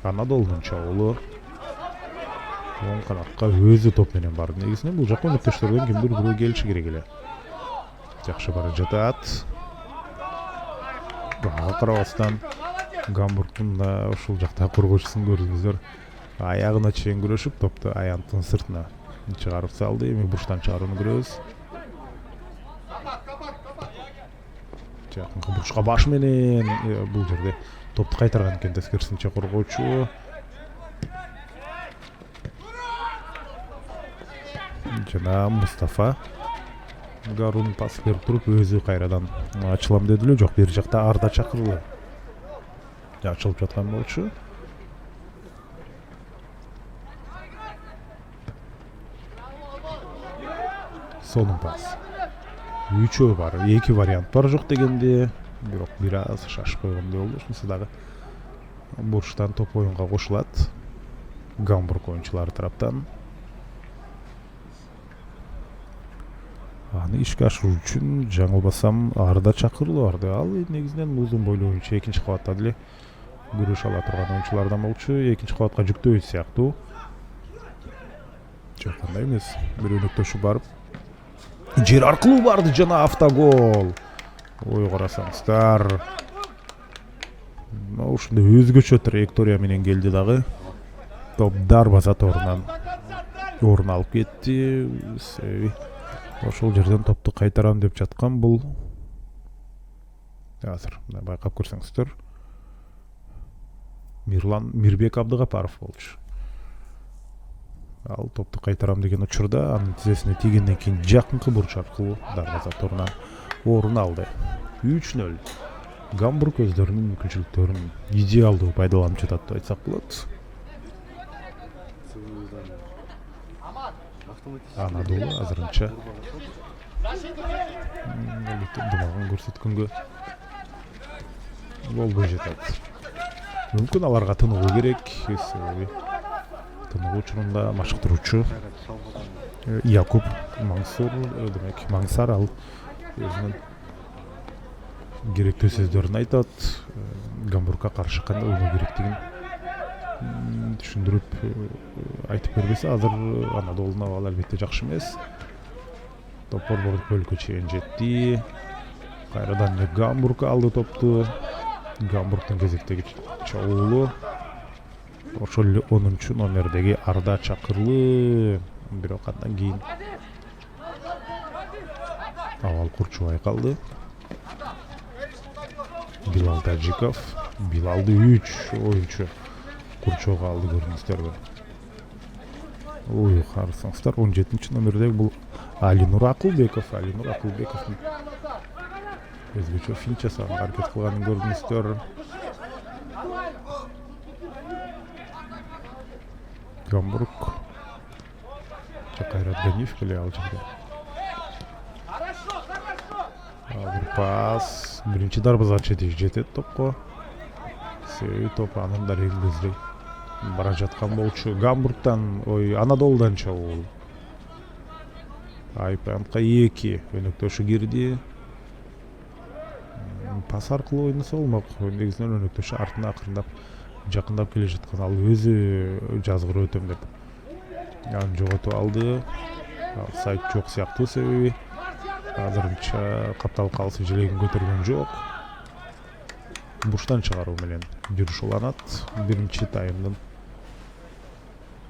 Анадолунун чабуулу оң канатка өзү топ менен барды. Негизинен бул жакка өнөктөштөрдөн кимдир бирөө келиши керек эле. Жакшы бара жатат. Бага карабастан Гамбургдун да ушул жакта коргоочусун көрдүңүздөр. Аягына чейин күрөшүп, топту аянттын сыртына чыгарып салды. Эми бурчтан чыгарууну көрөбүз. Жакынкы бурчка баш менен бул жерде топту кайтарган экен тескерисинче коргоочу. Жана Мустафа Гарун пас берип туруп өзү кайрадан ачылам деди эле, жок, бери жакта Арда Чакырлы ачылып жаткан болчу. Сонун пас. 3 бар, 2 вариант бар жок дегенде, бирок бир аз шашып койгондой болду. Ушунусу дагы бурчтан топ оюнга кошулат Гамбург оюнчулары тараптан. Аны ишке ашыруу үчүн жаңылбасам Арда Чакырлы барды. Ал негизинен узун бойлуу оюнчу, экинчи кабатта деле күрөш ала турган оюнчулардан болчу. Экинчи кабатка жүктөбөйт сыяктуу. Жок, кандай эмес. Бир өнөктөшүп барып жер аркылуу барды жана автогол. Ой, карасаңыздар. Ушунда өзгөчө траектория менен келди дагы. Топ дарбаза торунан орун алып кетти. Себеби ошол жерден топту кайтарам деп жаткан бул. Азыр байкап көрсөңүздөр. Мирбек Абдыгапаров болчу. Ал топту кайтарам деген учурда анын тизесине тийгенден кийин жакынкы бурч аркылуу дарбаза торунан орун алды. 3-0. Гамбург өздөрүнүн мүмкүнчүлүктөрүн идеалдуу пайдаланып жатат деп айтсак болот. Анадолу азырынча дымагын көрсөткөнгө болбой жатат. Мүмкүн аларга тынуу керек, себеби тынуу учурунда машыктыруучу Якуб Мансур, демек Маңсар, ал өзүнүн керектүү сөздөрүн айтат. Гамбургга каршы кандай ойноо керектигин түшүндүрүп айтып бербесе азыр Анадолунун абалы албетте жакшы эмес. Топ борбордук бөлүккө чейин жетти. Кайрадан Гамбург алды топту. Гамбургдун кезектеги чабуулу ошол эле 10-номердеги Арда Чакырлы. Бирок андан кийин абал курчубай калды. Билал Таджиков, Билалды 3 оюнчу курчоого алды көрдүңүздөрбү. Ой, карасаңыздар 17-номердеги бул Алинур Акылбеков. Алинур Акылбековдун өзгөчө финт жасаганга аракет кылганын көрдүңүздөр. Гамбург Кайрат Ганиев келе ал жерде. Бир пас, биринчи дарбаза чети жетет топко. Себеби топ анын дарегинде издей бара жаткан болчу. Гамбургтан, Анадолудан чабуул. Айпантка 2 өнөктөшү кирди. Пас аркылуу ойносо болмок. Негизинен өнөктөшү артына акырындап жакындап келе жаткан, ал өзү жазгыр өтөм деп аны жоготуп алды. Сайт жок сыяктуу, себеби азырынча капталып калысы желегин көтөргөн жок. Буштан чыгаруу менен жүрүш уланат. Биринчи таймдын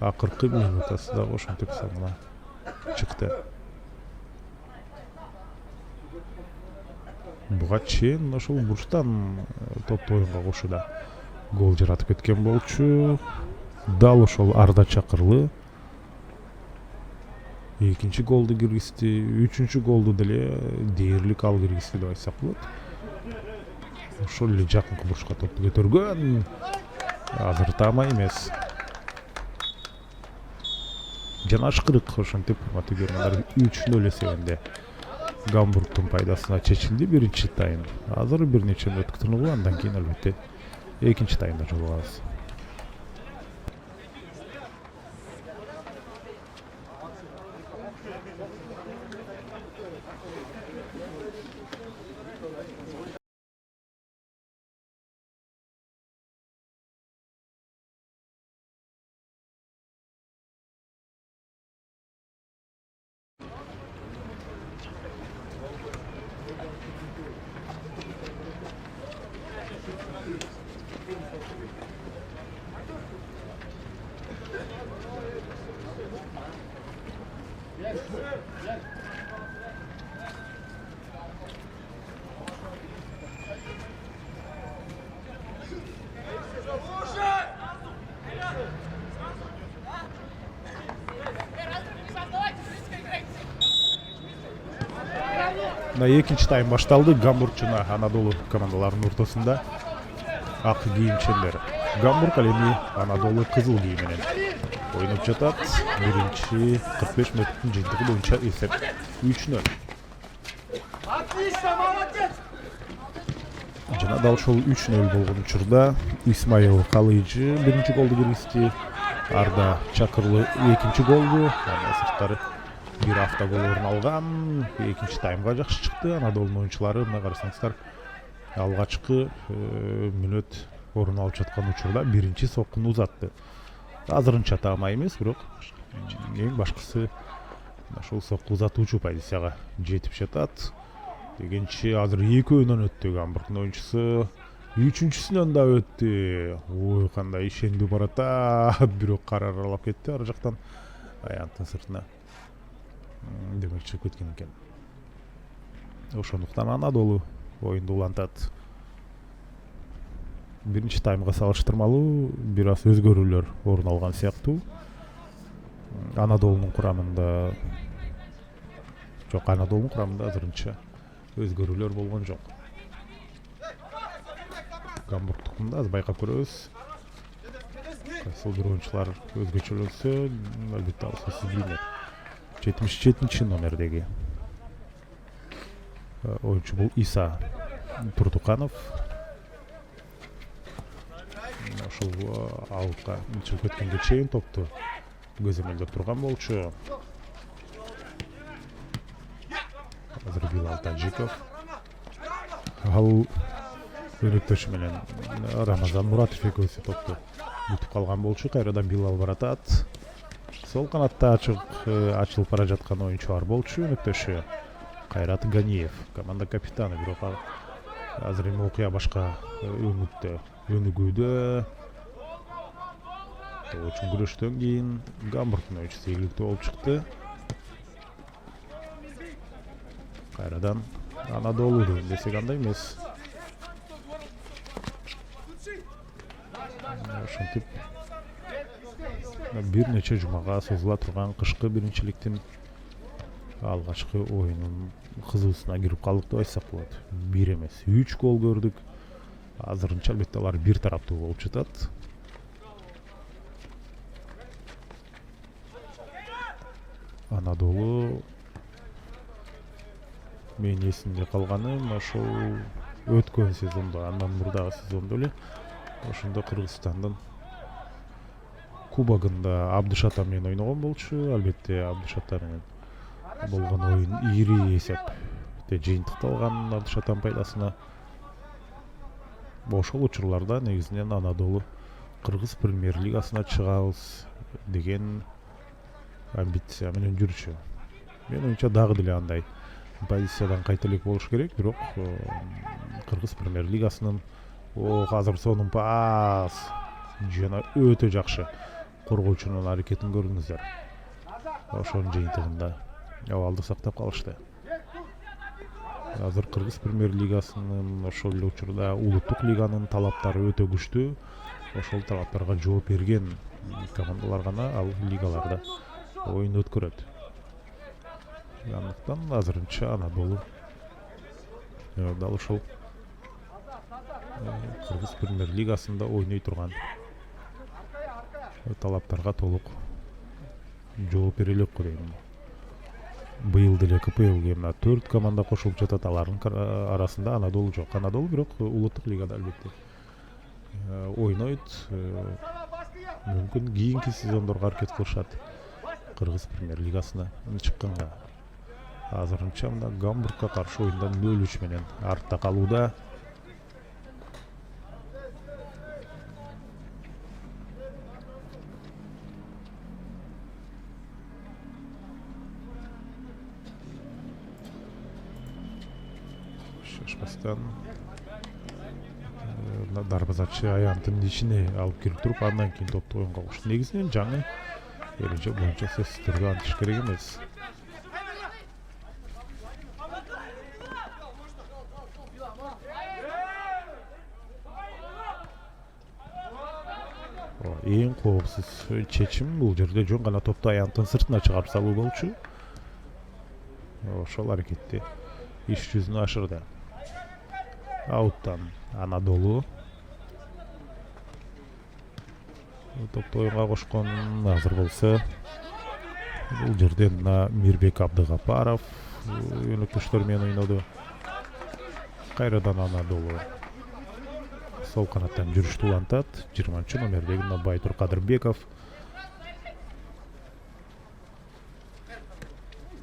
акыркы минутасы дагы ошентип санына чыкты. Буга чейин ошол буштан топту оюнга кошууда гол жаратып кеткен болчу. Дал ошол Арда Чакырлы экинчи голду киргизди. Үчүнчү голду деле дээрлик ал киргизди деп айтсак болот. Ошол эле жакынкы бурчка топту көтөргөн. Азыр таамай эмес. Жанашкырык ошентип урматтуу көрөрмандар 3-0 эсебинде Гамбургдун пайдасына чечилди биринчи тайм. Азыр бир нече мүнөт күтүнүлүү, андан кийин албетте экинчи таймда жолугабыз. Экинчи тайм башталды. Гамбург жана Анадолу командаларынын ортосунда ак кийимчендер. Гамбург ал эми Анадолу кызыл кийим менен ойноп жатат. Биринчи 45 мүнөттүн жыйынтыгы боюнча эсеп 3-0. Отлично, молодец! Жана дал ошол 3-0 болгон учурда Исмаил Калыйчы биринчи голду киргизди. Арда Чакырлы экинчи голду. Сырттары бир автогол орун алган. Экинчи таймга жакшы чыкты. Анадолунун оюнчулары мына карасаңыздар алгачкы мүнөт орун алып жаткан учурда биринчи соккуну узатты. Азырынча таамай эмес, бирок эң башкысы ошол сокку узатуучу позицияга жетип жатат. Дегенче азыр 2 ойундан өттү Гамбургдун оюнчусу. Үчүнчүсүнөн да өттү. Ой, кандай ишендүү баратат. Бирок кар аралап кетти ар жактан аянттын сыртына. Демек чыгып кеткен экен. Ошондуктан Анадолу оюнду улантат. Биринчи таймга салыштырмалуу бир аз өзгөрүүлөр орун алган сыяктуу. Анадолунун курамында азырынча өзгөрүүлөр болгон жок. Гамбургдукунда аз байкап көрөбүз. Кайсыл бир оюнчулар өзгөчөлөнсө, албетте ал сөзсүз билинет. 77 номердеги оюнчу бул Иса Турдуканов. Ошол алка чыгып кеткенге чейин топту көзөмөлдөп турган болчу. Азыр Билал Таджиков. Ал өнөктөшү менен Рамазан Муратов экөөсү топту бүтүп калган болчу. Кайрадан Билал баратат. Сол канатта ачылып бара жаткан оюнчу бар болчу. Өнөктөшү Кайрат Ганиев, команда капитаны. Бирок азыр эми окуя башка өнүгүүдө. Очень күрөштөн кийин Гамбургдун оюнчусу ийгиликтүү болуп чыкты. Кайрадан Анадолу десек андай эмес. Ошентип бир нече жумага созула турган кышкы биринчиликтин алгачкы оюнун кызуусуна кирип калдык деп айтсак болот. 1 эмес, 3 гол көрдүк. Азырынча албетте алар бир тараптуу болуп жатат. Анадолу менин эсимде калганы ошол өткөн сезондо, андан мурдагы сезондо эле ошондо Кыргызстандын кубогунда Абдышата менен ойногон болчу. Албетте Абдышата менен болгон оюн ири эсепте жыйынтыкталган Абдышатанын пайдасына. Ошол учурларда негизинен Анадолу Кыргыз премьер-лигасына чыгабыз деген амбиция менен жүрчү. Мен оюнча дагы деле андай позициядан кайта элек болуш керек, бирок Кыргыз премьер-лигасынын азыр сонун пас жана өтө жакшы коргоочунун аракетин көрдүңүздөр. Ошонун жыйынтыгында абалды сактап калышты. Азыр Кыргыз премьер-лигасынын ошол эле учурда улуттук лиганын талаптары өтө күчтүү. Ошол талаптарга жооп берген командалар гана ал лигаларда оюн өткөрөт. Андыктан азырынча Анадолу дал ошол Кыргыз премьер-лигасында ойной турган талаптарга толук жооп бере элек го дейм. Быйыл деле КПЛге мына 4 команда кошулуп жатат. Алардын арасында Анадолу жок. Анадолу бирок улуттук лигада албетте ойнойт. Мүмкүн кийинки сезондорго аракет кылышат Кыргыз премьер-лигасына чыкканга. Азырынча мына Гамбургга каршы оюнда 0-3 менен артта калууда. Шашпастан дарбазачы аянтын ичине алып кирип туруп, андан кийин топту оюнга кошту. Негизинен жаңы эреже боюнча сөзсүз түрдө антыш керек эмес. Эң коопсуз чечим бул жерде жөн гана топту аянтын сыртына чыгарып салуу болчу. Ошол аракетти иш жүзүнө ашырды. Ауттан Анадолу топту оюнга кошкон. Азыр болсо бул жерде Мирбек Абдыгапаров өнөктөштөр менен ойноду. Кайрадан Анадолу сол канаттан жүрүштү улантат. 20-номердеги Байтур Кадырбеков.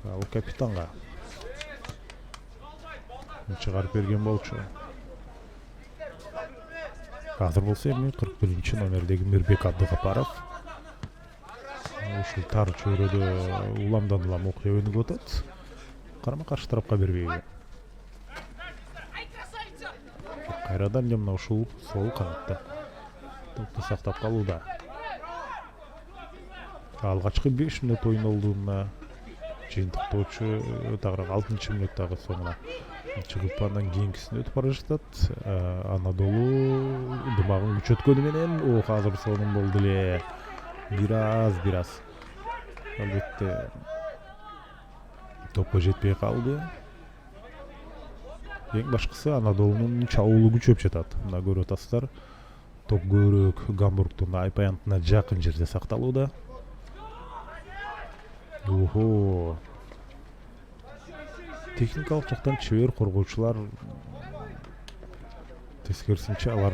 Ал капитанга чыгарып берген болчу. Азыр болсо эми 41-номердеги Мирбек Абдыгапаров ушул тар чөйрөдө уламдан улам окуя өнүгүп атат. Карама каршы тарапка бербейби. Кайрадан мына ушул сол канатта топту сактап калууда. Алгачкы 5 мүнөт ойнолдуна жыйынтыктоочу тагыраак 6-мүнөттөгү соңуна чыгып андан кийинкисине өтүп бара жатат. Анадолу дымагын күчөткөнү менен азыр сонун болду эле. Бир аз албетте топко жетпей калды. Эң башкысы Анадолунун чабуулу күчөп жатат. Мына көрүп атасыздар. Топ көбүрөөк Гамбургдун айпаянтына жакын жерде сакталууда. Техникалык жактан чебер коргоочулар, тескерисинче алар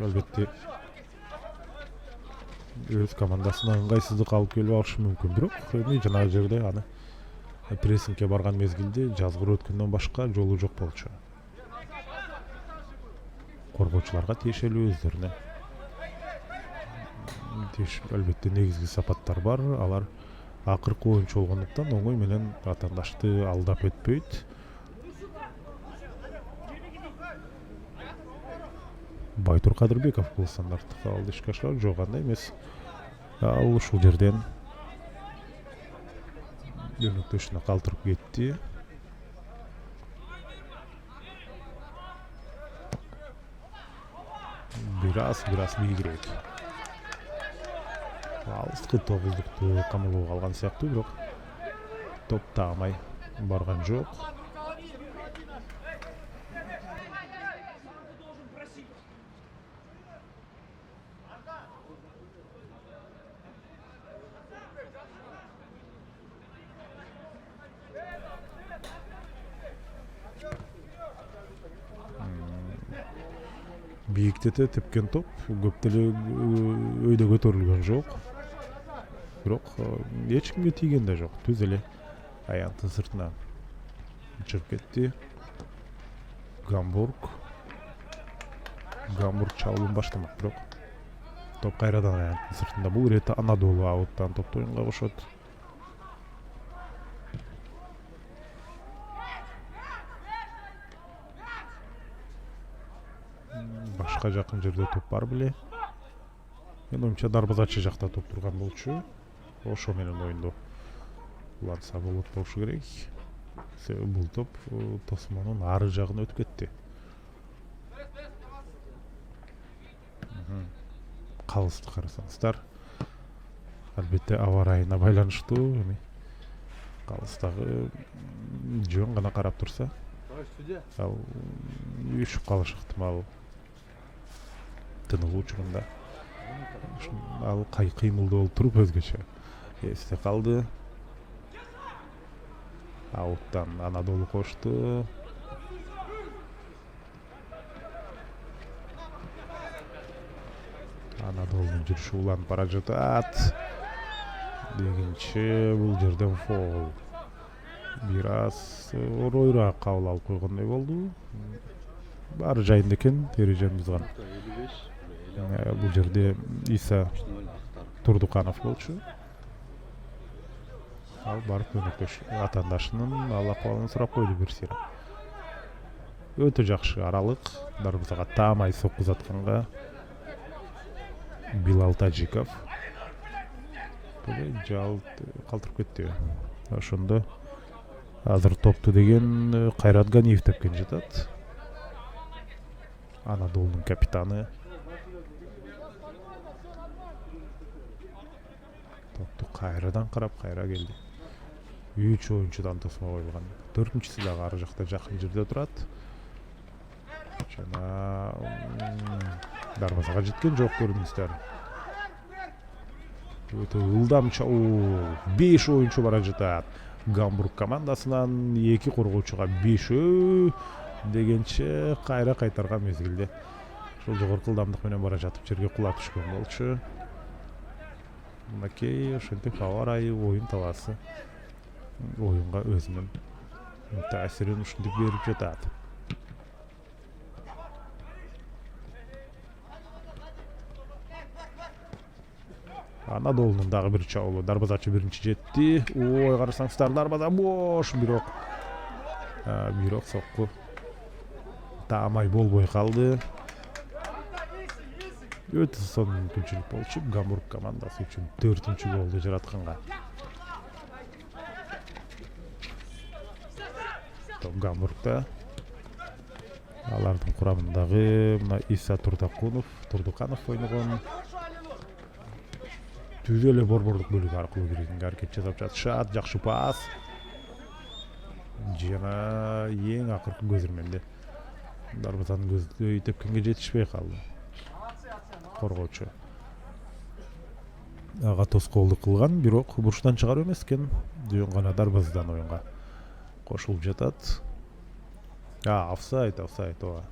албетте өз командасына ыңгайсыздык алып келип алышы мүмкүн. Бирок эми жанагы жерде аны прессингке барган мезгилде жазгыр өткөндөн башка жолу жок болчу. коргоочуларга тиешелүү, өздөрүнө тиешелүү албетте негизги сапаттар бар. Алар акыркы оюнчу болгондуктан оңой менен атаандашты алдап өтпөйт. Байтур Кадырбеков бул стандарттык абалда ишке ашырат, жок андай эмес. Ал ушул жерден өнөктөшүнө калтырып кетти. Бираз бийигирээк. Алыскы тогуздукту камалууга алган сыяктуу, бирок топ таамай барган жок. Бийиктете тепкен топ көп деле өйдө көтөрүлгөн жок. Бирок эч кимге тийген да жок. Түз эле аянттын сыртына чыгып кетти. Гамбург чабуулун баштамак, бирок топ кайрадан аянттын сыртында. Бул иретте Анадолу ауттан топту оюнга кошот. Башка жакын жерде топ бар беле. Мен оюмча дарбазачы жакта топ турган болчу. Ошо менен оюнду уланса болушу керек. Себеби бул топ тосмонун ары жагына өтүп кетти. Калысты карасаңыздар, албетте аба ырайына байланыштуу. Эми калыстагы жөн гана карап турса, ал үйүшүп калышы ыктымал. Тынылуу учурунда ал кыймылдуу болуп туруп өзгөчө эсте калды. Ауттан Анадолу кошту. Анадолунун жүрүшү уланып бара жатат. Дегенче бул жерден фол. Бираз оройраак кабыл алып койгондой болду. Баары жайында экен, эрежени бузган. Бул жерде Иса Турдуканов болчу. Ал барып өнөктөш атаандашынын ал акыбалын сурап койду бир сыйра. Өтө жакшы аралык, дарбазага таамай соккузатканга Билал Тажиков жалт калтырып кетти. Ошондо азыр топту деген Кайрат Ганиев тепкен жатат. Анадолунун капитаны. Топту кайрадан карап, кайра келди. 3 оюнчудан тосмо коюлган. 4-нчүсү дагы ары жакта жакын жерде турат. Жана дарбазага жеткен жок көрүнүштөр. Өтө ылдам чабуул. 5 оюнчу бара жатат. Гамбург командасынан 2 коргоочуга 5 дегенче кайра кайтарган мезгилде ошол жогорку ылдамдык менен бара жатып жерге кулап түшкөн болчу. Мынакей ошентип аба ырайы, оюн талаасы оюнга өзүнүн таасирин ушинтип берип жатат. Анадолунун дагы бир чабуулу, дарбазачы биринчи жетти. Ой, карасаңыздар, дарбаза бош, бирок сокку таамай болбой калды. Өтө сонун мүмкүнчүлүк болчу Гамбург командасы үчүн 4-нчү голду жаратканга. Топ Гамбургда. Алардын курамындагы мына Иса Турдуканов ойногон. Түз эле борбордук бөлүгү аркылуу кирүүгө аракет жасап жатышат. Жакшы пас. Жана эң акыркы көзүрмөндө дарбазанын көздөй тепкенге жетишпей калды. Коргоочу ага тоскоолдук кылган, бирок бурчтан чыгарып эмес экен. Жөн гана дарбазадан оюнга кошулуп жатат. Офсайд, ооба.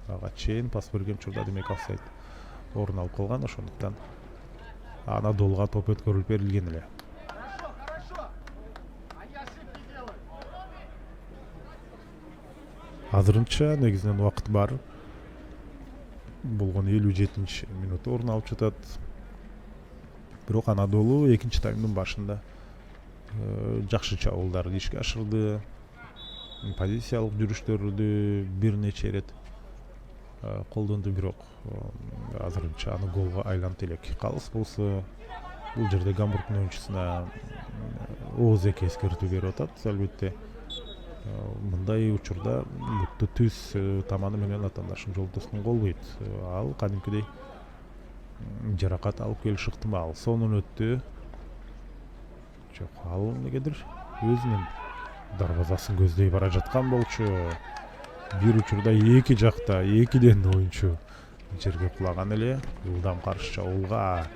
Ага чейин пас берген учурда демек офсайд орун алып калган, ошондуктан Анадолуга топ өткөрүлүп берилген эле. Азырынча негизинен убакыт бар. болгон 57 минутта орун алып жатат. Бирок Анадолу экинчи таймдын башында жакшы чабуулдарды ишке ашырды. Позициялык жүрүштөрдү бир нече ирет колдонду, бирок азырынча аны голго айлантып элек. Калыс болсо бул жерде Гамбургдун оюнчусуна ооз эки эскертүү берип атат. Албетте мындай учурда бутты түз таманы менен атаандашын жолдошун колбойт. Ал кадимкидей жаракат алып келиши ыктымал. Сонун өттү. Жок, ал эмнегедир өзүнүн дарбазасын көздөй бара жаткан болчу. Бир учурда эки жакта экиден оюнчу жерге кулаган эле. Ылдам каршы чабуулга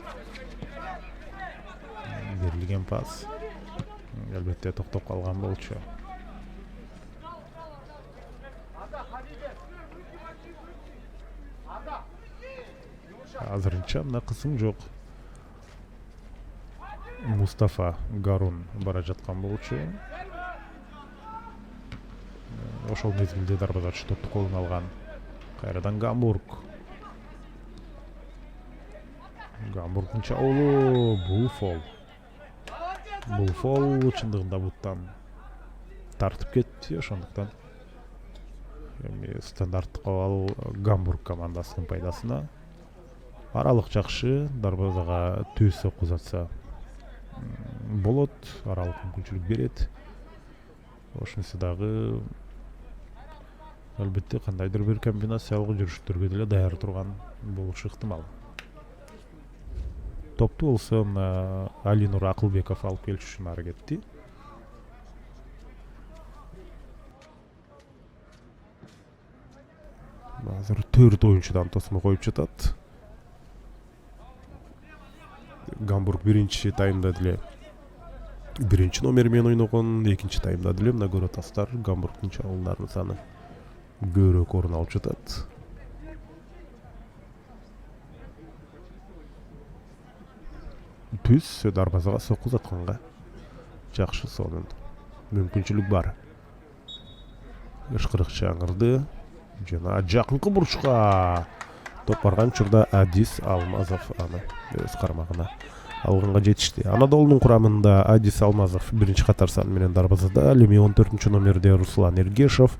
берилген пас албетте токтоп калган болчу. Азырынча мына кысым жок. Мустафа Гарун бара жаткан болчу. Ошол мезгилде дарбазачы топту колуна алган. Кайрадан Гамбург. Гамбургдун чабуулу бул фол. Бул фол чындыгында буттан тартып кетти, ошондуктан эми стандарттык абал Гамбург командасынын пайдасына. Аралык жакшы, дарбазага түз соққу затса болот, аралык мүмкүнчүлүк берет. Ошонусу дагы албетте кандайдыр бир комбинациялык жүрүштөргө деле даяр турган болушу ыктымал. Топту болсо Алинур Акылбеков алып келиш үчүн аракетти. Азыр 4 оюнчудан тосмо коюп жатат. Гамбург биринчи таймда деле биринчи номер менен ойногон, экинчи таймда деле мына көрөт астар Гамбургдун чабуулдарынын саны көбүрөөк орун алып жатат. Түз дарбазага сокку затканга жакшы сонун мүмкүнчүлүк бар. Ышкырык чаңырды жана жакынкы бурчка топ барган учурда Адис Алмазов аны өз кармагына алганга жетишти. Анадолунун курамында Адис Алмазов биринчи катар сан менен дарбазада, эми 14 номерде Руслан Эргешов,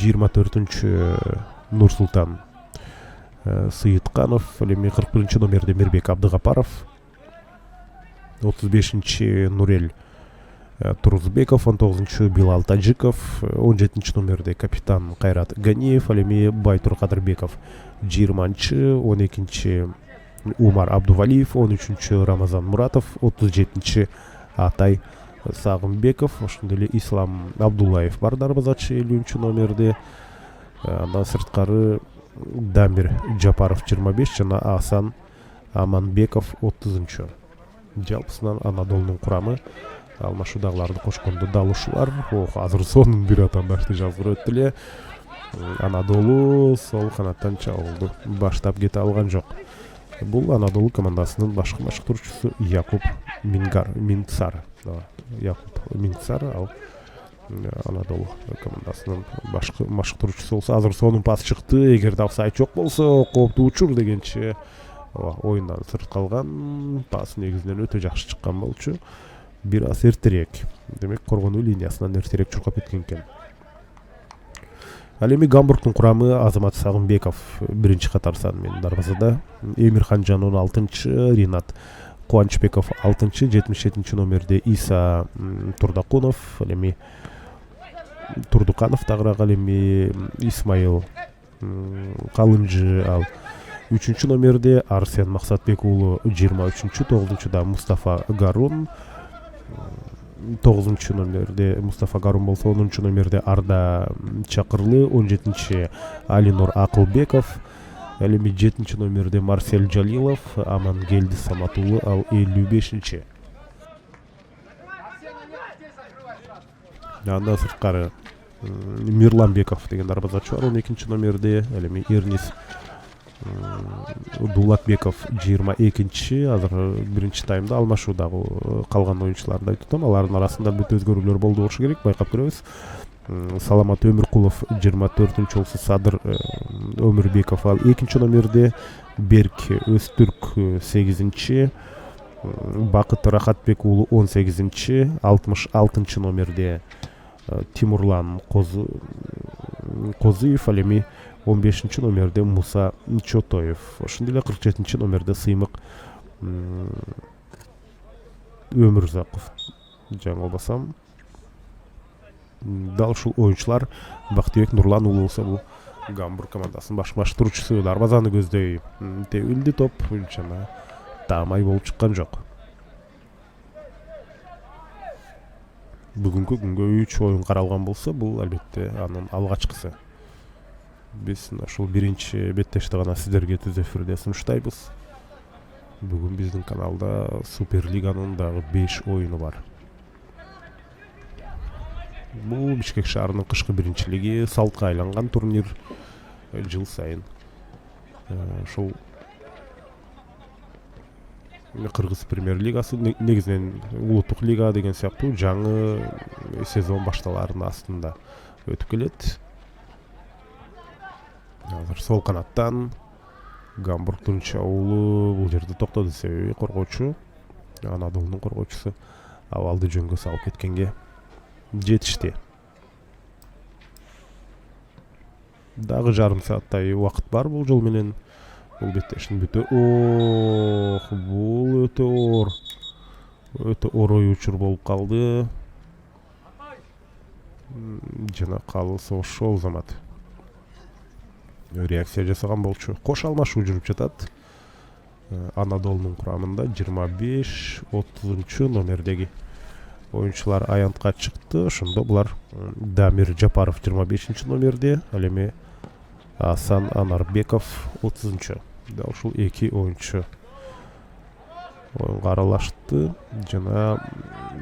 24 Нурсултан Сыйытканов, эми 41 номерде Мирбек Абдыгапаров, 35 Нурел Турузбеков, 19 Билал Таджиков, 17 номерде капитан Кайрат Ганиев, эми Байтур Кадырбеков, 20, 12 Умар Абдувалиев, 13 Рамазан Муратов, 37 Атай Сагымбеков, ошондой эле Ислам Абдуллаев бар дарбазачы 50 номерде. Андан сырткары Дамир Жапаров 25 жана Асан Аманбеков 30. Жалпысынан Анадолунун курамы алмашуудагыларды кошкондо дал ушулар. Азыр сонун бир атаандашты жаздырып эле. Анадолу сол канаттан чабуулду баштап кете алган жок. Бул Анадолу командасынын башкы машыктыруучусу Якуб Минцар. Якуб Минцар ал Анадолу командасынын башкы машыктыруучусу болсо, азыр сонун пас чыкты. Эгерде офсайд жок болсо кооптуу учур дегенче оюндан сырт калган. Пас негизинен өтө жакшы чыккан болчу. Бир аз эртерээк, демек коргонуу линиясынан эртерээк чуркап кеткен экен. Ал эми Гамбургдун курамы Азамат Сагымбеков биринчи катар сан менен дарбазада, Эмирхан Жанон 6, Ринат Кубанычбеков 6, 77 номерде Иса Турдакунов, эми Турдуканов тагыраагал, эми Исмаил Калынжы ал 3 номерде Арсен Максатбек уулу, 23, 9-да Мустафа Гарун, 9 номерде Мустафа Гарун болсо, 10 номерде Арда Чакырлы, 17 Алинур Акылбеков, эми 7 номерде Марсель Жалилов, Амангелди Саматулы ал 55. Андан сырткары Мирланбеков деген дарбазачы бар 12 номерде, эми Эрнис Дулатбеков 22. Азыр биринчи таймда алмашуудагы калган оюнчуларды айтып атам. Алардын арасында бүт өзгөрүүлөр болду болушу керек, байкап көрөбүз. Саламат Өмүркулов 24 болсо Садыр Өмүрбеков ал 2 номерде, Берк Өзтүрк 8, Бакыт Рахатбек уулу 18, 66 номерде Тимурлан Козыев, ал эми 15 номерде Муса Чотоев. Ошондой эле 47 номерде Сыймык Өмүрзаков, жаңылбасам. Дал ушул оюнчулар Бактыбек Нурлан уулу болсо бул Гамбург командасынын башкарчуусу дарбазаны көздөй тебилди, топ жана таамай болуп чыккан жок. Бүгүнкү күнгө 3 оюн каралган болсо, бул албетте анын алгачкысы. Биз ушул биринчи беттешти гана сиздерге түз эфирде сунуштайбыз. Бүгүн биздин каналда Суперлиганын дагы 5 оюну бар. Бул Бишкек шаарынын кышкы биринчилиги, салтка айланган турнир жыл сайын. Ушул Кыргыз премьер-лигасы негизинен улуттук лига деген сыяктуу жаңы сезон башталаарынын астында өтүп келет. Азыр сол канаттан Гамбургдун уулу бул жерде токтоду, себеби коргоочу, Анадолунун коргоочусу абалды жөнгө салып кеткенге жетишти. Дагы жарым сааттай убакыт бар бул жол менен. Бул беттештин бул өтө орой учур болуп калды. Жана калыс ошол замат реакция жасаган болчу. Кош алмашуу жүрүп жатат. Анадолунун курамында 25-30 номердеги оюнчулар аянтка чыкты. Ошондо булар Дамир Жапаров 25 номерде, ал эми Асан Анарбеков 30. Да ушул эки оюнчу оюнга аралашты. Жана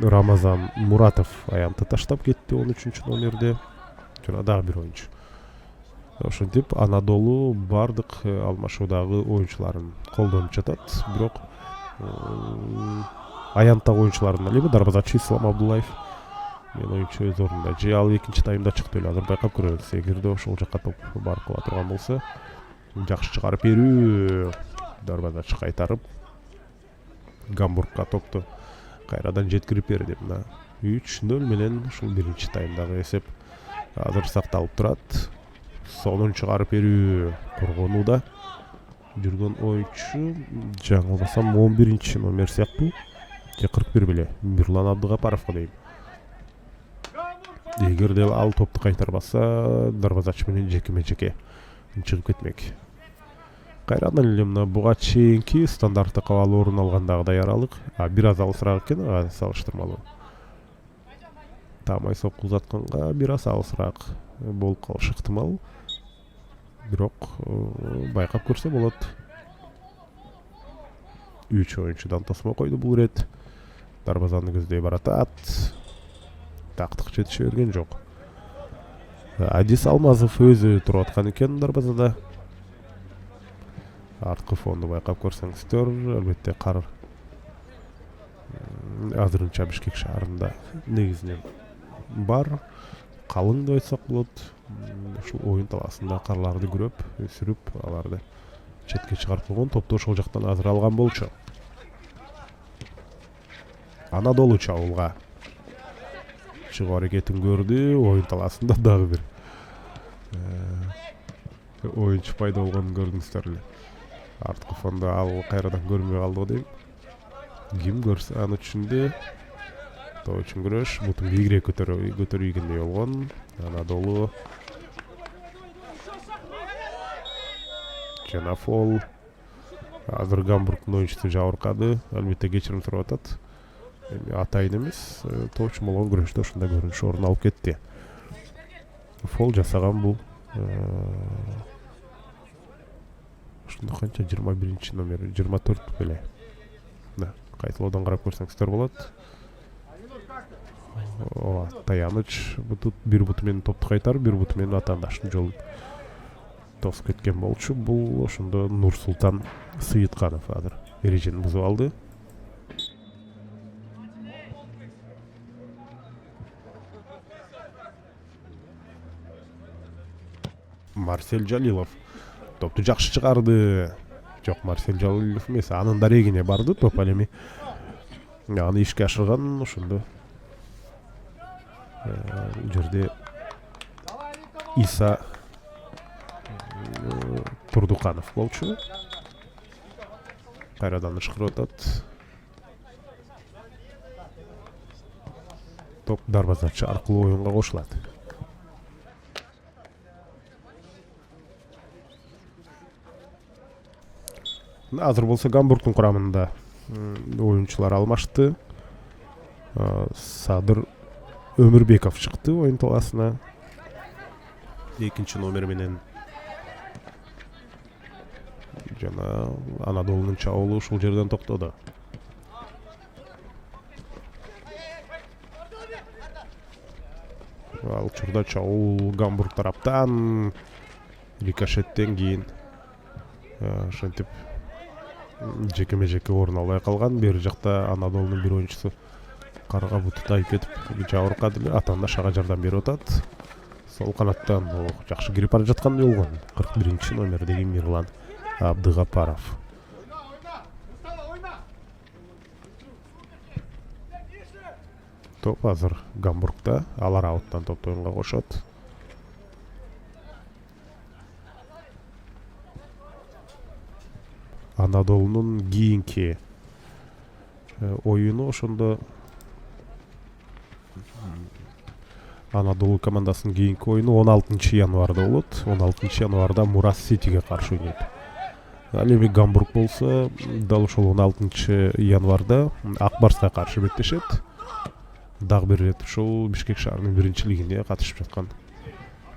Рамазан Муратов аянтты таштап кетти 13 номерде. Жана дагы бир оюнчу. Ошентип Анадолу бардык алмашуудагы оюнчуларын колдонуп жатат. Бирок аянттагы оюнчулардын ал эми дарбазачы Ислам Абдуллаев мен оюнчу өз ордунда. Же ал экинчи таймда чыкты эле, азыр байкап көрөбүз. Эгерде ошол жакка топ барып кала турган болсо, жакшы чыгарып берүү, дарбазачы кайтарып Гамбургка топту кайрадан жеткирип берди. Мына 3-0 менен ушул биринчи таймдагы эсеп азыр сакталып турат. Сонун чыгарып берүү коргонууда жүргөн оюнчу, жаңылбасам 11 номер сыяктуу, же 41 беле, Мирлан Абдыгапаровго дейм. Эгерде ал топту кайтарбаса, дарбазачы менен жекеме-жеке чыгып кетмек. Кайрадан эле мына буга чейинки стандартта кабал орун алгандагыдай аралык, бир аз алысыраак экен, ага салыштырмалуу. Таамай сопку узатканга бир аз алысыраак болуп калышы ыктымал. Бирок байкап көрсө болот. 3 оюнчудан тосмо койду бул ирет. Дарбазаны көздөй баратат. Тактык жетише берген жок. Адис Алмазов өзү туруп аткан экен дарбазада. Арткы фонду байкап көрсөңүздөр, албетте кар азырынча Бишкек шаарында негизинен бар. Калың деп айтсак болот. Ушул оюн талаасында карларды күрөп, өсүрүп, аларды четке чыгарып койгон. Топту ошол жактан азыр алган болчу. Анадолу чабуулга чыгуу аракетин көрдү. Оюн талаасында дагы бир оюнчу пайда болгонун көрдүңүздөр эле. Арткы фондо ал кайрадан көрүнбөй калды дейм. Ким көрсө аны түшүндү. Топ үчүн күрөш, бутун ийгирээк көтөрүлгөндөй болгон. Анадолу жана фол. Азыр Гамбургдун оюнчусу жабыркады. Албетте кечирим сурап атат. Эми атайын эмес, тоочу болгон күрөштө ушундай көрүнүш орун алып кетти. Фол жасаган бул ушунда канча 21 номер, 24 беле. Да, кайталоодан карап көрсөңүздөр болот. Таяныч бир буту менен топту кайтарып, бир буту менен атаандаштын жолун тосуп кеткен болчу. Бул ошондо Нурсултан Сыйытканов азыр эрежени бузуп алды. Марсель Жалилов топту жакшы чыгарды. Жок, Марсель Жалилов эмес, анын дарегине барды топ, ал эми аны ишке ашырган ошондо жерде Иса Турдуканов болчу. Кайрадан ышкырып атат. Топ дарбазачы аркылуу оюнга кошулат. Азыр болсо Гамбургдун курамында оюнчулар алмашты. Садыр Өмүрбеков чыкты оюн талаасына. Экинчи номер менен жана Анадолунун чабуулу ушул жерден токтоду. Ал учурда чабуул Гамбург тараптан рикошеттен кийин ошентип жекеме жеке орун албай калган. Бери жакта Анадолунун бир оюнчусу карга буту тайып кетип жабыркады эле. Атандаш ага жардам берип атат. Сол канаттан жакшы кирип бара жаткандай болгон. 41-чи номердеги Мирлан Абдыгапаров. Топ азыр Гамбургда, алар ауттан топту оюнга кошот. Анадолунун кийинки оюну ошондо Анадолу командасынын кийинки оюну 16 январда болот. 16 январда Мурас Ситиге каршы ойнойт. Ал эми Гамбург болсо дал ошол 16 январда Акбарска каршы беттешет. Дагы бир ирет ушул Бишкек шаарынын биринчилигине катышып жаткан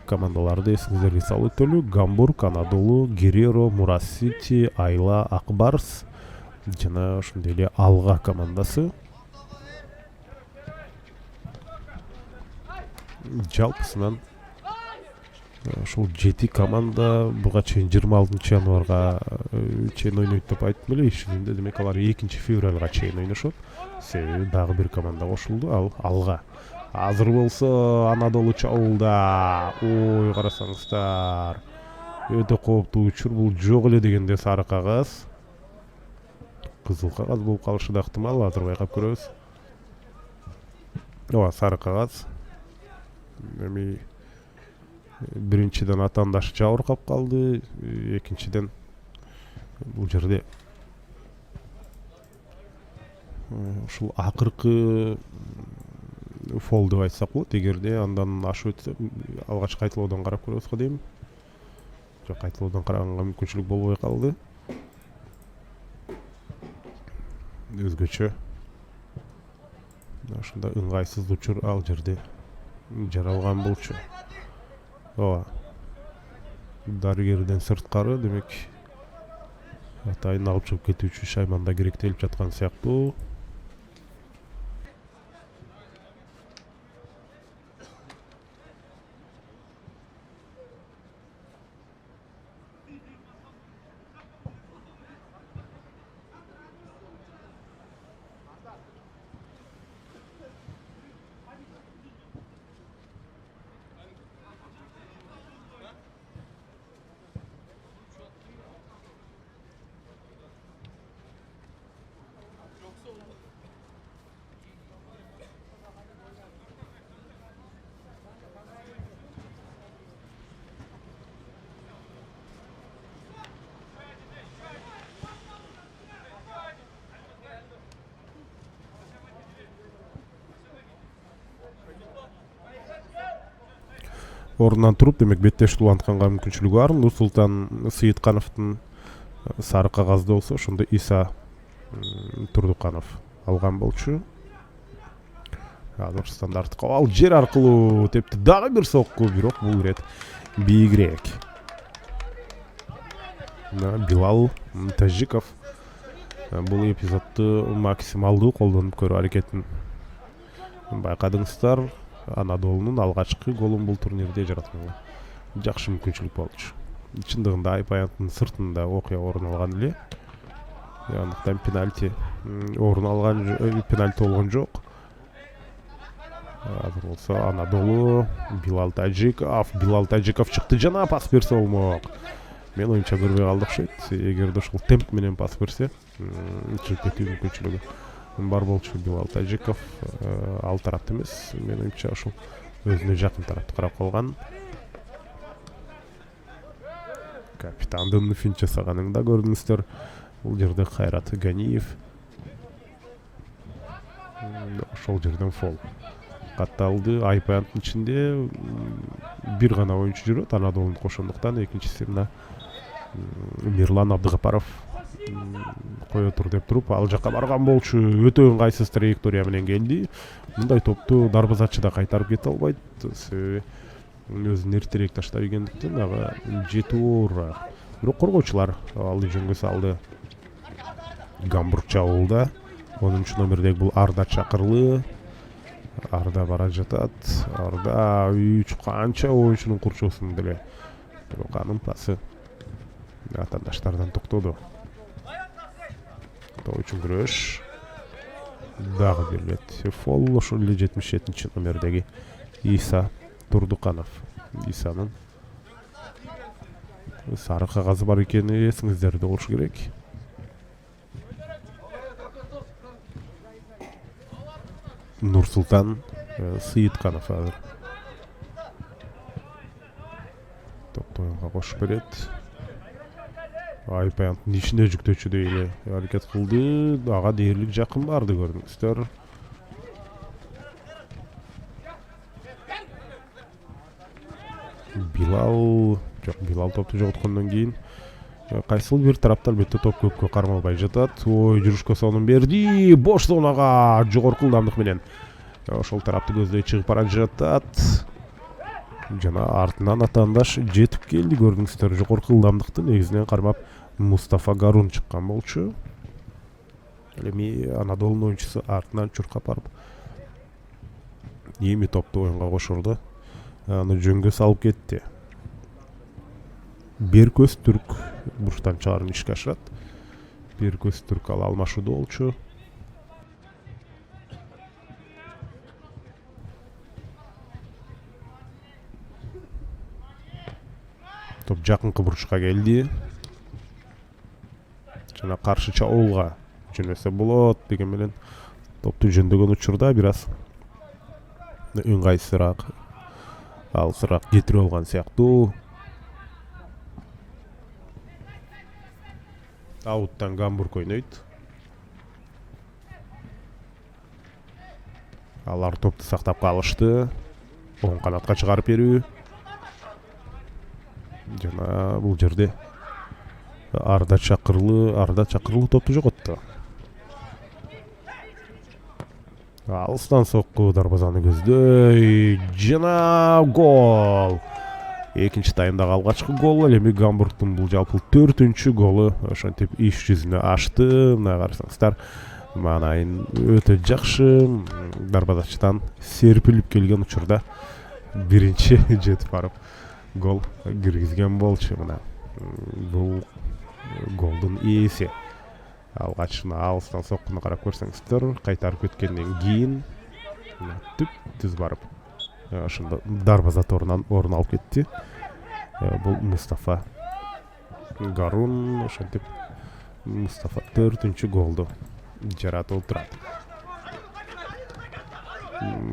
командаларды эсиңиздерге салып өтөлү. Гамбург, Анадолу, Гереро, Мурас Сити, Айла, Акбарс жана ошондой эле Алга командасы. Жалпысынан ушул 7 команда буга чейин 26 январга чейин ойнойт деп айттым эле. Ишигинде демек алар 2 февралга чейин ойношот. Себеби дагы бир команда кошулду, ал Алга. Азыр болсо Анадолу чабуулда. Ой, карасаңыздар. Өтө кооптуу учур, бул жок эле дегенде сары кагаз. Кызыл кагаз болуп калышы да ыктымал, азыр байкап көрөбүз. Ооба, сары кагаз. Эми биринчиден атандаш жабыркап калды, экинчиден бул жерде ушул акыркы фол деп айтсак болот. Эгерде андан ашып өтсө, алгач кайталоодон карап көрөбүз го дейм. Жок, кайталоодон караганга мүмкүнчүлүк болбой калды. Өзгөчө ошондо ыңгайсыз учур ал жерде жаралган болчу. Ооба. Дарыгерден сырткары, демек атайын алып чыгып кетүүчү шайманда керектелип жаткан сыяктуу. Орундан туруп, демек беттешип улантканга мүмкүнчүлүгү бар. Нурсултан Сыйыткановдун сары кагазды болсо, ошондо Иса Турдуканов алган болчу. Азыр стандарттык ал жер аркылуу тепти, дагы бир сокку, бирок бул ирет бийигирээк. Билал Тажиков бул эпизодду максималдуу колдонуп көрүү аракетин байкадыңыздар. Анадолунун алгачкы голун бул турнирде жаратканга жакшы мүмкүнчүлүк болчу. Чындыгында Айпаянттын сыртында окуя орун алган эле. Андыктан пенальти орун алган, пенальти болгон жок. Азыр болсо Анадолу, Билал Тажиков чыкты жана пас берсе болмок. Мен оюнча көрбөй калдык окшойт. Эгерде ушул темп менен пас берсе, чыгып кетүү мүмкүнчүлүгү бар болчу. Билал Тажиков ал тарапта эмес, мен оюнча ушул өзүнө жакын тарапты карап калган. Капитандын финт жасаганын да көрдүңүздөр. Бул жерде Кайрат Ганиев. Ошол жерден фол катталды. Айпанттын ичинде бир гана оюнчу жүрөт, Анадолуну кошондуктан экинчиси мына Мирлан Абдыгапаров кое тур деп туруп ал жака барган болчу. Өтө ыңгайсыз траектория менен келди. Мындай топту дарбазачы да кайтарып кете албайт. Себеби өзүн эртерээк таштап ийгендиктен ага жетүү оорураак. Бирок коргоочулар алды жөнгө салды. Гамбург чабуулда 10 номердеги бул Арда Чакырлы. Арда бара жатат. Арда 3 канча оюнчунун курчоосун деле. Бирок анын пасы атандаштардан токтоду. Топ үчүн күрөш дагы берилет. Фол ошол эле 77 номердеги Иса Турдуканов. Исанын сары кагазы бар экени эсиңиздерде болуш керек. Нурсултан Сыйытканов азыр топту оюнга кошуп берет. Айпанттын ичине жүктөчүдөй эле аракет кылды. Ага дээрлик жакын барды көрдүңүздөр. Билал топту жоготкондон кийин кайсыл бир тарапта албетте топ көпкө кармалбай жатат. Ой, жүрүшкө сонун берди. Бош зонага жогорку ылдамдык менен ошол тарапты көздөй чыгып бара жатат. Жана артынан атаандаш жетип келди көрдүңүздөр. Жогорку ылдамдыкты негизинен кармап Мустафа Гарун чыккан болчу. Эми Анадолунун оюнчусу артынан чуркап барып эми топту оюнга кошурду. Аны жөнгө салып кетти. Беркөз Түрк бурчтан чыгарын ишке ашырат. Беркөз Түрк ал алмашууда болчу. Топ жакынкы бурчка келди. Жана каршы чабуулга жөнөсө болот деген менен топту жөндөгөн учурда бир аз ыңгайсызыраак, алысыраак кетирип алган сыяктуу. Ауттан Гамбург ойнойт. Алар топту сактап калышты. Оң канатка чыгарып берүү. Жана бул жерде Арда Чакырлы топту жоготту. Алыстан сокку дарбазаны көздөй. Жана гол. Экинчи таймдагы алгачкы гол. Эми Гамбургдун бул жалпы 4-чү голу ошентип иш жүзүнө ашты. Мына карасаңыздар, манайын өтө жакшы. Дарбазачыдан серпилип келген учурда биринчи жетип барып гол киргизген болчу. Мына бул голдун ээси. Алгачына алыстан соккуну карап көрсөңүздөр, кайтарып кеткенден кийин түз барып ошондо дарбаза торунан орун алып кетти. Бул Мустафа Гарун. Ошентип Мустафа 4-чү голду жаратып турат.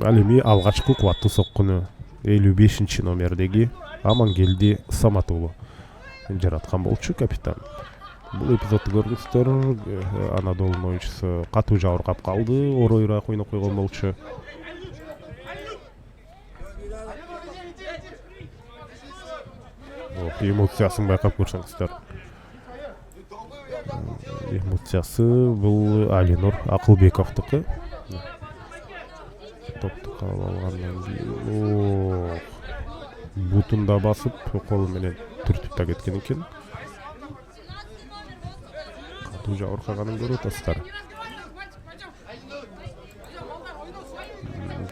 Ал эми алгачкы кубаттуу соккуну 55 номердеги Амангелди Саматуулу жараткан болчу капитан. Бул эпизодду көрдүңүздөр. Анадолунун оюнчусу катуу жабыркап калды. Оройраак ойноп койгон болчу. Эмоциясын байкап көрсөңүздөр. Эмоциясы бул Алинур Акылбековдуку. Топту калып алгандан кийин бутунда басып колу менен түртүп да кеткен экен. Катуу жабыркаганын көрүп атасыздар.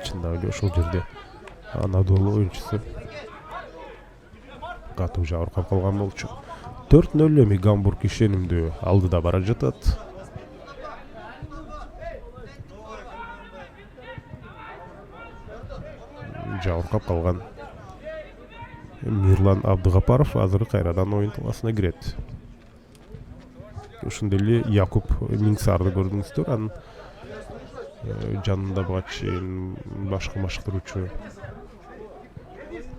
Чындап эле ошол жерде Анадолу оюнчусу катуу жабыркап калган болчу. 4-0 эми Гамбург ишенимдүү алдыда бара жатат. жабыркап калган Мирлан Абдыгапаров азыр кайрадан оюн таласына кирет. Ошондой эле Якуб Миңсарды көрдүңүздөр. Анын жанында буга чейин башкы машыктыруучу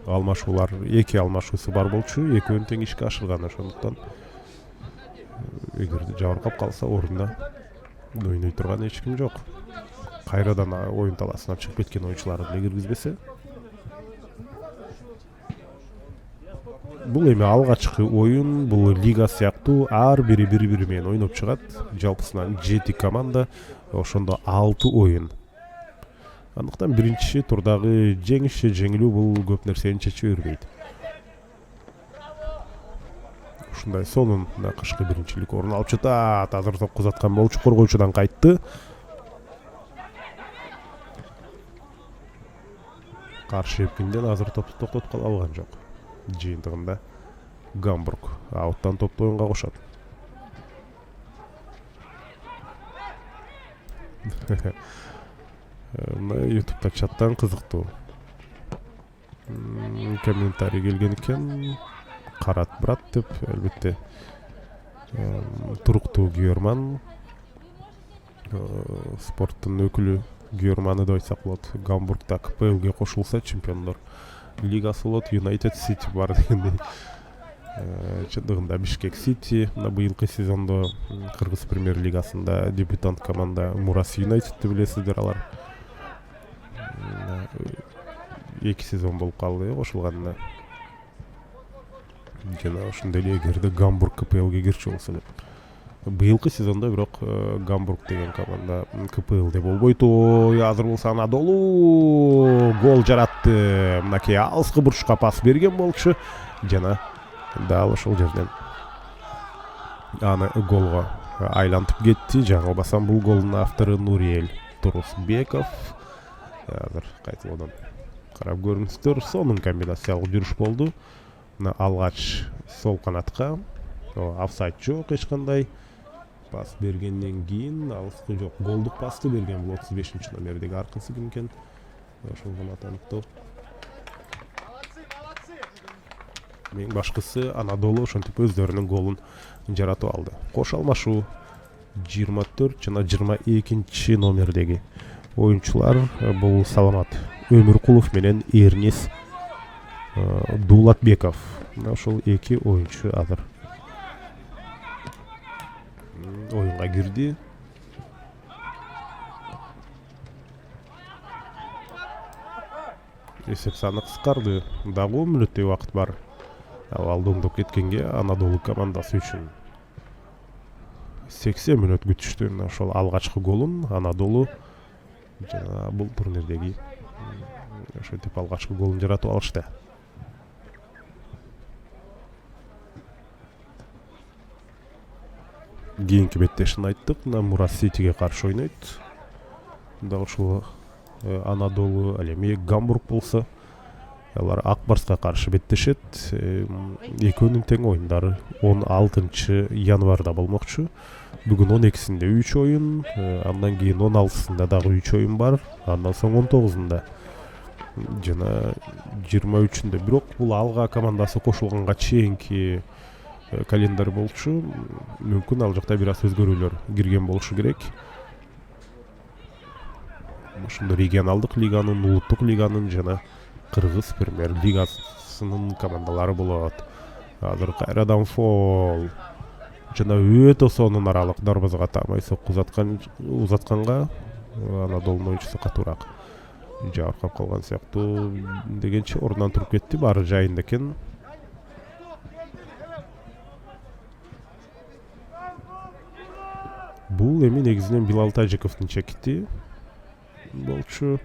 алмашуулар, эки алмашуусу бар болчу, экөөнү тең ишке ашырган. Ошондуктан эгер жабыркап калса орунда ойной турган эч ким жок. Кайрадан оюн таласына чыгып кеткен оюнчуларды деле киргизбесе. Бул эми алгачкы оюн, бул лига сыяктуу ар бири бири менен ойноп чыгат. Жалпысынан 7 команда, ошондо 6 оюн. Андыктан биринчи турдагы жеңиш же жеңилүү бул көп нерсени чечип бербейт. Ушундай сонун кышкы биринчилик орун алып жатат. Азыр топ кузаткан болчу коргоочудан кайтты. Каршы эпкинден азыр топту токтотуп кала алган жок. Жыйынтыгында Гамбург ауттан топту оюнга кошот. YouTube'da чаттан кызыктуу комментарий келген экен. Карат брат деп, албетте туруктуу күйөрман, спорттун өкүлү күйөрманы деп айтсак болот. Гамбургда КПЛге кошулса чемпиондор лигасы болот, Юнайтед Сити бар дегендей. Чындыгында Бишкек Сити быйылкы сезондо Кыргыз премьер лигасында дебютант команда Мурас Юнайтедти билесиздер. Алар 2 сезон болуп калды кошулганына. Жана ошондой эле эгерде Гамбург КПЛге кирчү болсо эле. Быйылкы сезондо бирок Гамбург деген команда КПЛде болбойт. Азыр болсо Анадолу гол жаратты. Мынакей алыскы бурчка пас берген болчу. Жана дал ошол жерден аны голго айлантып кетти. Жаңылбасам бул голдун автору Нуриел Турусбеков. Азыр кайталоодан карап көрүңүздөр. Сонун комбинациялык жүрүш болду. Алгач сол канатка офсайд жок эч кандай. Пас бергенден кийин алыскы жок, голдук пасты берген бул 35 номердеги аркысы ким экен? Ошол гана таныктоо. Мен башкысы Анадолу ошентип өздөрүнүн голун жаратып алды. Кош алмашуу 24 жана 22 номердеги оюнчулар бул Саламат Өмүркулов менен Эрнис Дулатбеков. Ошол эки оюнчу азыр оюнга кирди. Эсеп саны кыскарды. Дагы 10 мүнөттөй убакыт бар. Алдыңдап кеткенге Анадолу командасы үчүн 80 мүнөт күтүштү. Ошол алгачкы голун Анадолу жана бул турнирдеги ошентип алгачкы голун жаратып алышты. Кийинки беттешин айттык. Мурас Ситиге каршы ойнойт. Дагы ушул Анадолу ал эми Гамбург болсо алар Ак Барска каршы беттешет. Экөөнүн тең оюндары 16 январда болмокчу. Бүгүн 12-синде 3 оюн, андан кийин 16-сында дагы 3 оюн бар. Андан соң 19-ында жана 23-үндө. Бирок бул алга командасы кошулганга чейинки календарь болчу. Мүмкүн ал жакта бир аз өзгөрүүлөр кирген болушу керек. Ошондо регионалдык лиганын, улуттук лиганын жана Кыргыз премьер лигасынын командалары болот. Азыр кайрадан фол жана өтө сонун аралык дарбазага тамай сокку узатканга Анадолунун оюнчусу катуураак жабыркап калган сыяктуу дегенче ордунан туруп кетти. Баары жайында экен. Бул эми негизинен Билал Тажиковдун чекити болчу.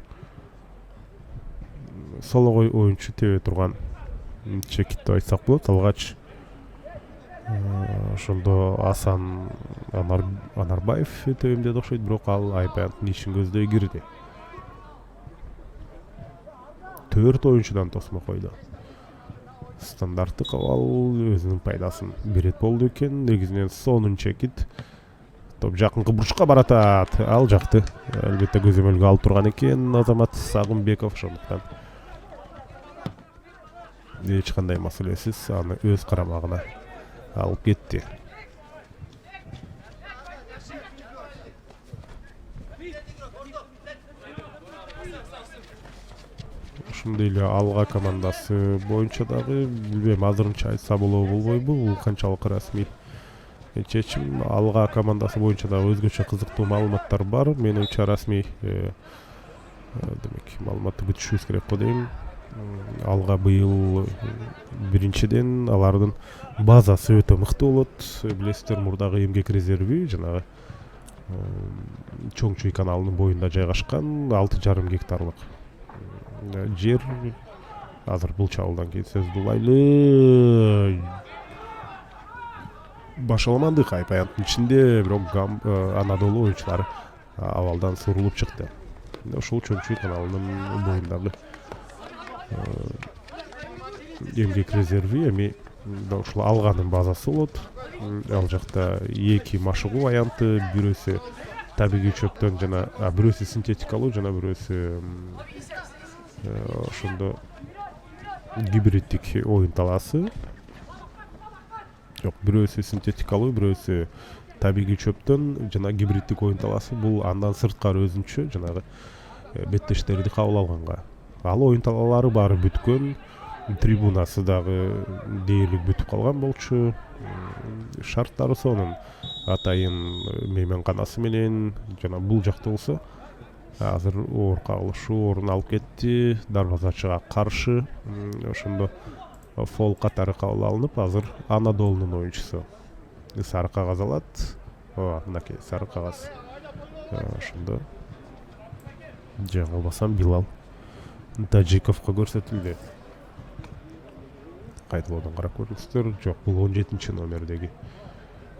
Сологой оюнчу тебе турган чекит деп айтсак болот. Алгач ошондо Асан Анарбаев тебемде окшойт, бирок ал Айпаяндын ишин көздөй кирди. 4 оюнчудан тосмо койду. Стандарттык абал өзүнүн пайдасын берет болду экен. Негизинен сонун чекит. Топ жакынкы бурчка баратат. Ал жакты албетте көзөмөлгө алып турган экен Азамат Сагынбеков. Ошондуктан эч кандай маселесиз аны өз карамагына алып кетти. Ошондой эле Алга командасы боюнча дагы билбейм, азырынча айтса болобу болбойбу, бул канчалык расмий чечим. Алга командасы боюнча дагы өзгөчө кызыктуу маалыматтар бар. Менимче расмий демек маалыматты күтүшүбүз керек го дейм. Алга быйыл биринчиден алардын базасы өтө мыкты болот. Билесиздер, мурдагы эмгек резерви жанагы Чоң Чуй каналынын боюнда жайгашкан 6,5 гектарлык жер. Азыр бул чабуулдан кийин сөздү улайлы башаламандык айпаянттын ичинде, бирок Анадолу оюнчулары абалдан сурулуп чыкты. Ошол Чоң Чуй каналынын боюндагы эмгек резерви эми ушул Алганын базасы болот. Ал жакта 2 машыгуу варианты, бирөөсү табигый чөптөн жана бирөөсү синтетикалуу, жана бирөөсү ошондо гибриддик оюн талаасы. Жок, бирөөсү синтетикалуу, бирөөсү табигый чөптөн жана гибриддик оюн талаасы. Бул андан сырткары өзүнчө жанагы беттештерди кабыл алганга. Ал оюн талаалары баары бүткөн, трибунасы дагы дээрлик бүтүп калган болчу. Шарттары сонун атайын мейманканасы менен, жана бул жакта болсо азыр оор кагылышуу орун алып кетти. Дарбазачыга каршы ошондо фол катары кабыл алынып, азыр Анадолунун оюнчусу сары кагаз алат. Мынакей сары кагаз. Ошондо жаңылбасам Билал Тажиковго көрсөтүлдү. Кайталоодан карап көрүңүздөр. Жок, бул 17 номердеги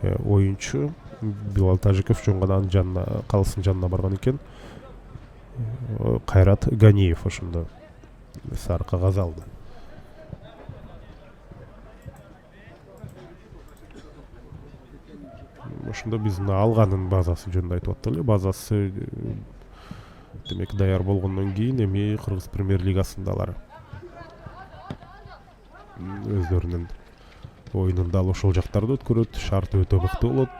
оюнчу Билал Тажиков жоңгадан жанына, калыстын жанына барган экен. Кайрат Ганиев ошондо сары кагаз алды. Ошондо биз Алганын базасы жөнүндө айтып аттылы. Базасы демек даяр болгондон кийин эми Кыргыз премьер-лигасында алар өздөрүнүн оюнун дал ошол жактарда өткөрөт. Шарты өтө мыкты болот.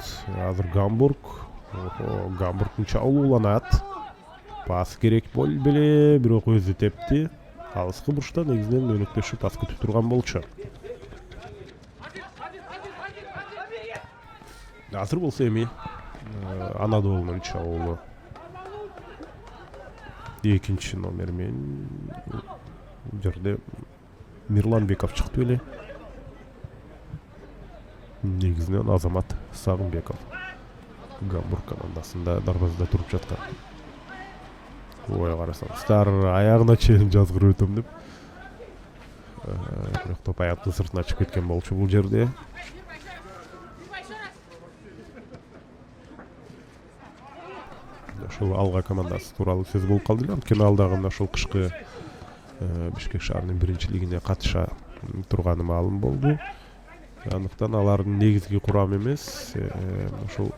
Азыр Гамбургдун чабууланат. Пас керек беле, бирок өзү тепти. Алыскы бурчта негизинен өнөктөшүп пас күтүп турган болчу. Азыр болсо эми Анадолунун чабуулу 2 номер менен жерде Мирланбеков чыкты беле. Негизинен Азамат Сагынбеков Гамбург командасында дарбазада туруп жаткан. Ой, карасаңыздар, аягына чейин жазгыр өтөм деп. Бирок топ аяктын сыртына чыгып кеткен болчу бул жерде. Ошол Алга командасы тууралуу сөз болуп калды эле. Анткени ал дагы ошол кышкы Бишкек шаарынын биринчилигине катыша турганы маалым болду. Андыктан алардын негизги курамы эмес, ошол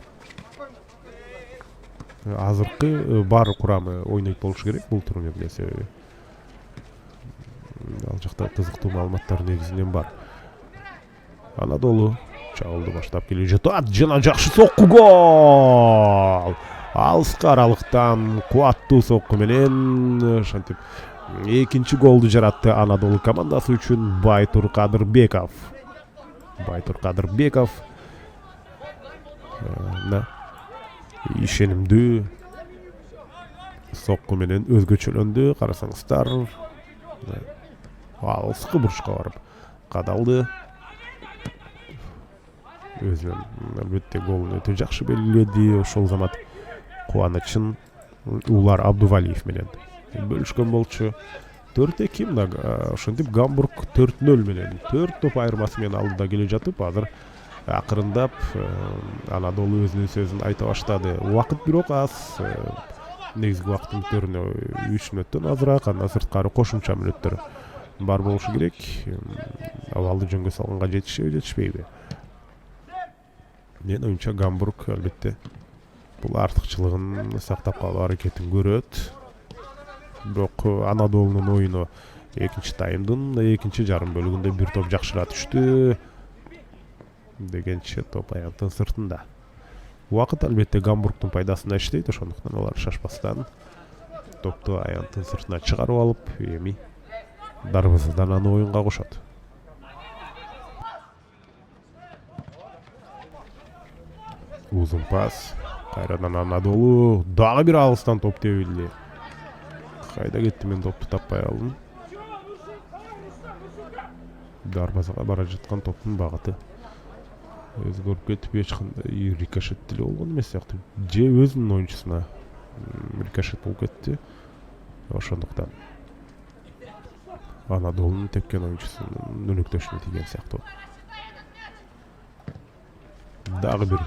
азыркы бар курамы ойнойт болушу керек бул турнирде. Себеби ал жакта кызыктуу маалыматтар негизинен бар. Анадолу чабуулду баштап келе жатат жана жакшы сокку, гол! Алыска аралыктан кубаттуу сокку менен ошентип экинчи голду жаратты Анадолу командасы үчүн Байтур Кадырбеков. Ишенимдүү сокку менен өзгөчөлөндү. Карасаңыздар, алыскы бурчка барып кадалды. Өзүнүн албетте голун өтө жакшы белгиледи. Ошол замат кубанычын Улар Абдувалиев менен бөлүшкөн болчу. 4-2, ошентип Гамбург 4-0 менен 4 топ айырмасы менен алдыда келе жатып, азыр акырындап Анадолу өзүнүн сөзүн айта баштады. Убакыт бирок аз. Негизги убакыттын төрүнө 3 мүнөттөн азыраак, андан сырткары кошумча мүнөттөр бар болушу керек. Абалды жөнгө салганга жетишпейби? Мен оюнча Гамбург албетте бул артыкчылыгын сактап калуу аракетин көрөт. Бирок Анадолунун оюну Экинчи таймдын экинчи жарым бөлүгүндө бир топ жакшыраак түштү дегенче топ аянттын сыртында. Убакыт албетте Гамбургдун пайдасына иштейт, ошондуктан алар шашпастан топту аянттын сыртына чыгарып алып, эми дарбазадан аны оюнга кошот. Узун пас, кайрадан Анадолу дагы бир алыстан топ тебилди. Кайда кетти, мен топту таппай калдым. Дарбазага бара жаткан топтун багыты өзгөрүп кетип, эч кандай рикошет деле болгон эмес сыяктуу. Же өзүнүн оюнчусуна рикошет болуп кетти. Ошондуктан Анадолунун тепкен оюнчусунун өнөктөшүнө тийген сыяктуу. Дагы бир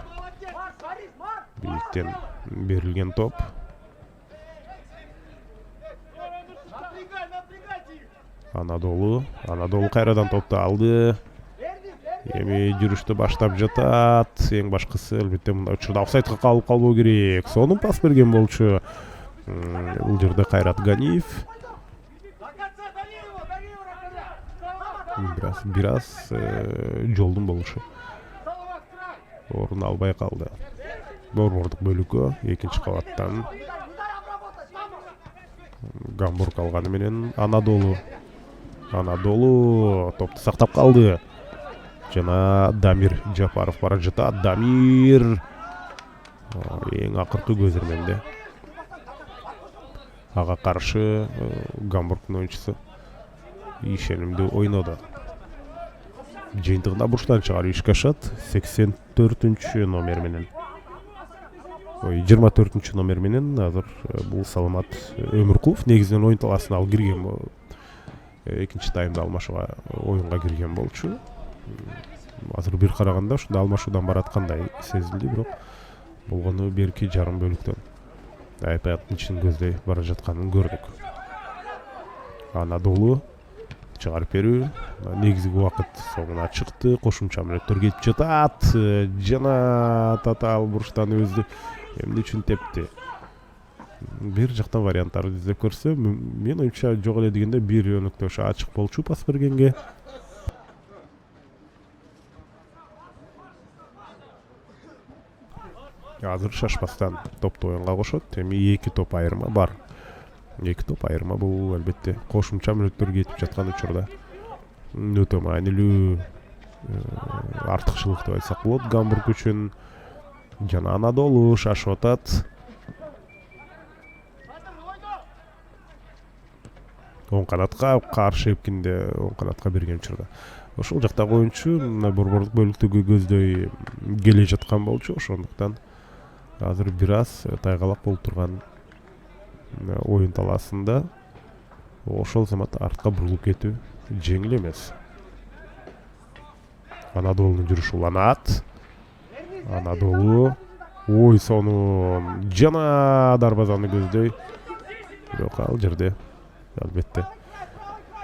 бийиктен берилген топ. Анадолу кайрадан топту алды. Эми жүрүштү баштап жатат. Эң башкысы албетте мындай учурда офсайдка калып калбоо керек. Сонун пас берген болчу. Бул жерде Кайрат Ганиев бир аз жолдун болушу орун албай калды. Борбордук бөлүккө экинчи кабаттан Гамбург алганы менен Анадолу топту сактап калды. Жана Дамир Жапаров бара жатат. Дамир эң акыркы көзөрмөндө. Ага каршы Гамбургдун оюнчусу ишенимдүү ойноду. Жыйынтыгында бурчтан чыгарып ишке ашат. 84 номер менен. 24 номер менен азыр бул Саламат Өмүркулов негизинен оюн талаасына ал кирген. Экинчи таймда алмашууга оюнга кирген болчу. Азыр бир караганда ушунда алмашуудан бараткандай сезилди, бирок болгону берки жарым бөлүктөн айпаттын ичин көздөй бара жатканын көрдүк. Анадолу чыгарып берүү, негизги убакыт соңуна чыкты, кошумча мүнөттөр кетип жатат. Жана татаал бурчтан өзү эмне үчүн тепти. Бир жактан варианттарды издеп көрсө, мен оюнча жок эле дегенде бир өнөктөш ачык болчу пас бергенге. Азыр шашпастан топту оюнга кошот. Эми 2 топ айырма бар. 2 топ айырма бул албетте кошумча мүнөттөр кетип жаткан учурда өтө маанилүү артыкчылык деп айтсак болот Гамбург үчүн. Жана Анадолу шашып атат. Оң канатка каршы эпкинде оң канатка берген учурда ошол жактагы оюнчу борбордук бөлүктөгү көздөй келе жаткан болчу. Ошондуктан азыр бир аз тайгалак болуп турган оюн талаасында ошол замат артка бурулуп кетүү жеңил эмес. Анадолунун жүрүшү уланат. Анадолу сонун жана дарбазаны көздөй. Бирок ал жерде албетте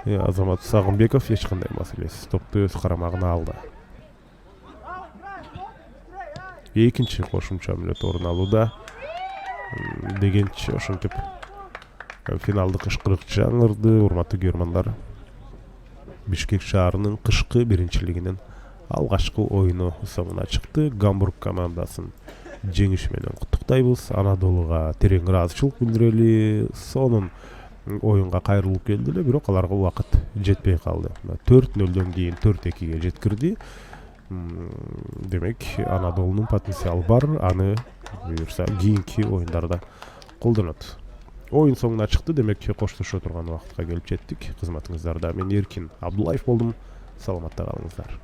Азамат Сагынбеков эч кандай маселесиз топту өз карамагына алды. Экинчи кошумча мүнөт орун алууда дегенче ошентип финалдык ышкырык жаңырды. Урматтуу көрөрмандар, Бишкек шаарынын кышкы биринчилигинин алгачкы оюну соңуна чыкты. Гамбург командасын жеңиш менен куттуктайбыз. Анадолуга терең ыраазычылык билдирели. Сонун оюнга кайрылып келди эле, бирок аларга убакыт жетпей калды. 4-0дөн кийин 4-2ге жеткирди. Демек Анадолунун потенциалы бар, аны буюрса кийинки оюндарда колдонот. Оюн соңуна чыкты, демек коштошо турган убакытка келип жеттик. Кызматыңыздарда мен Эркин Абдуллаев болдум. Саламатта калыңыздар.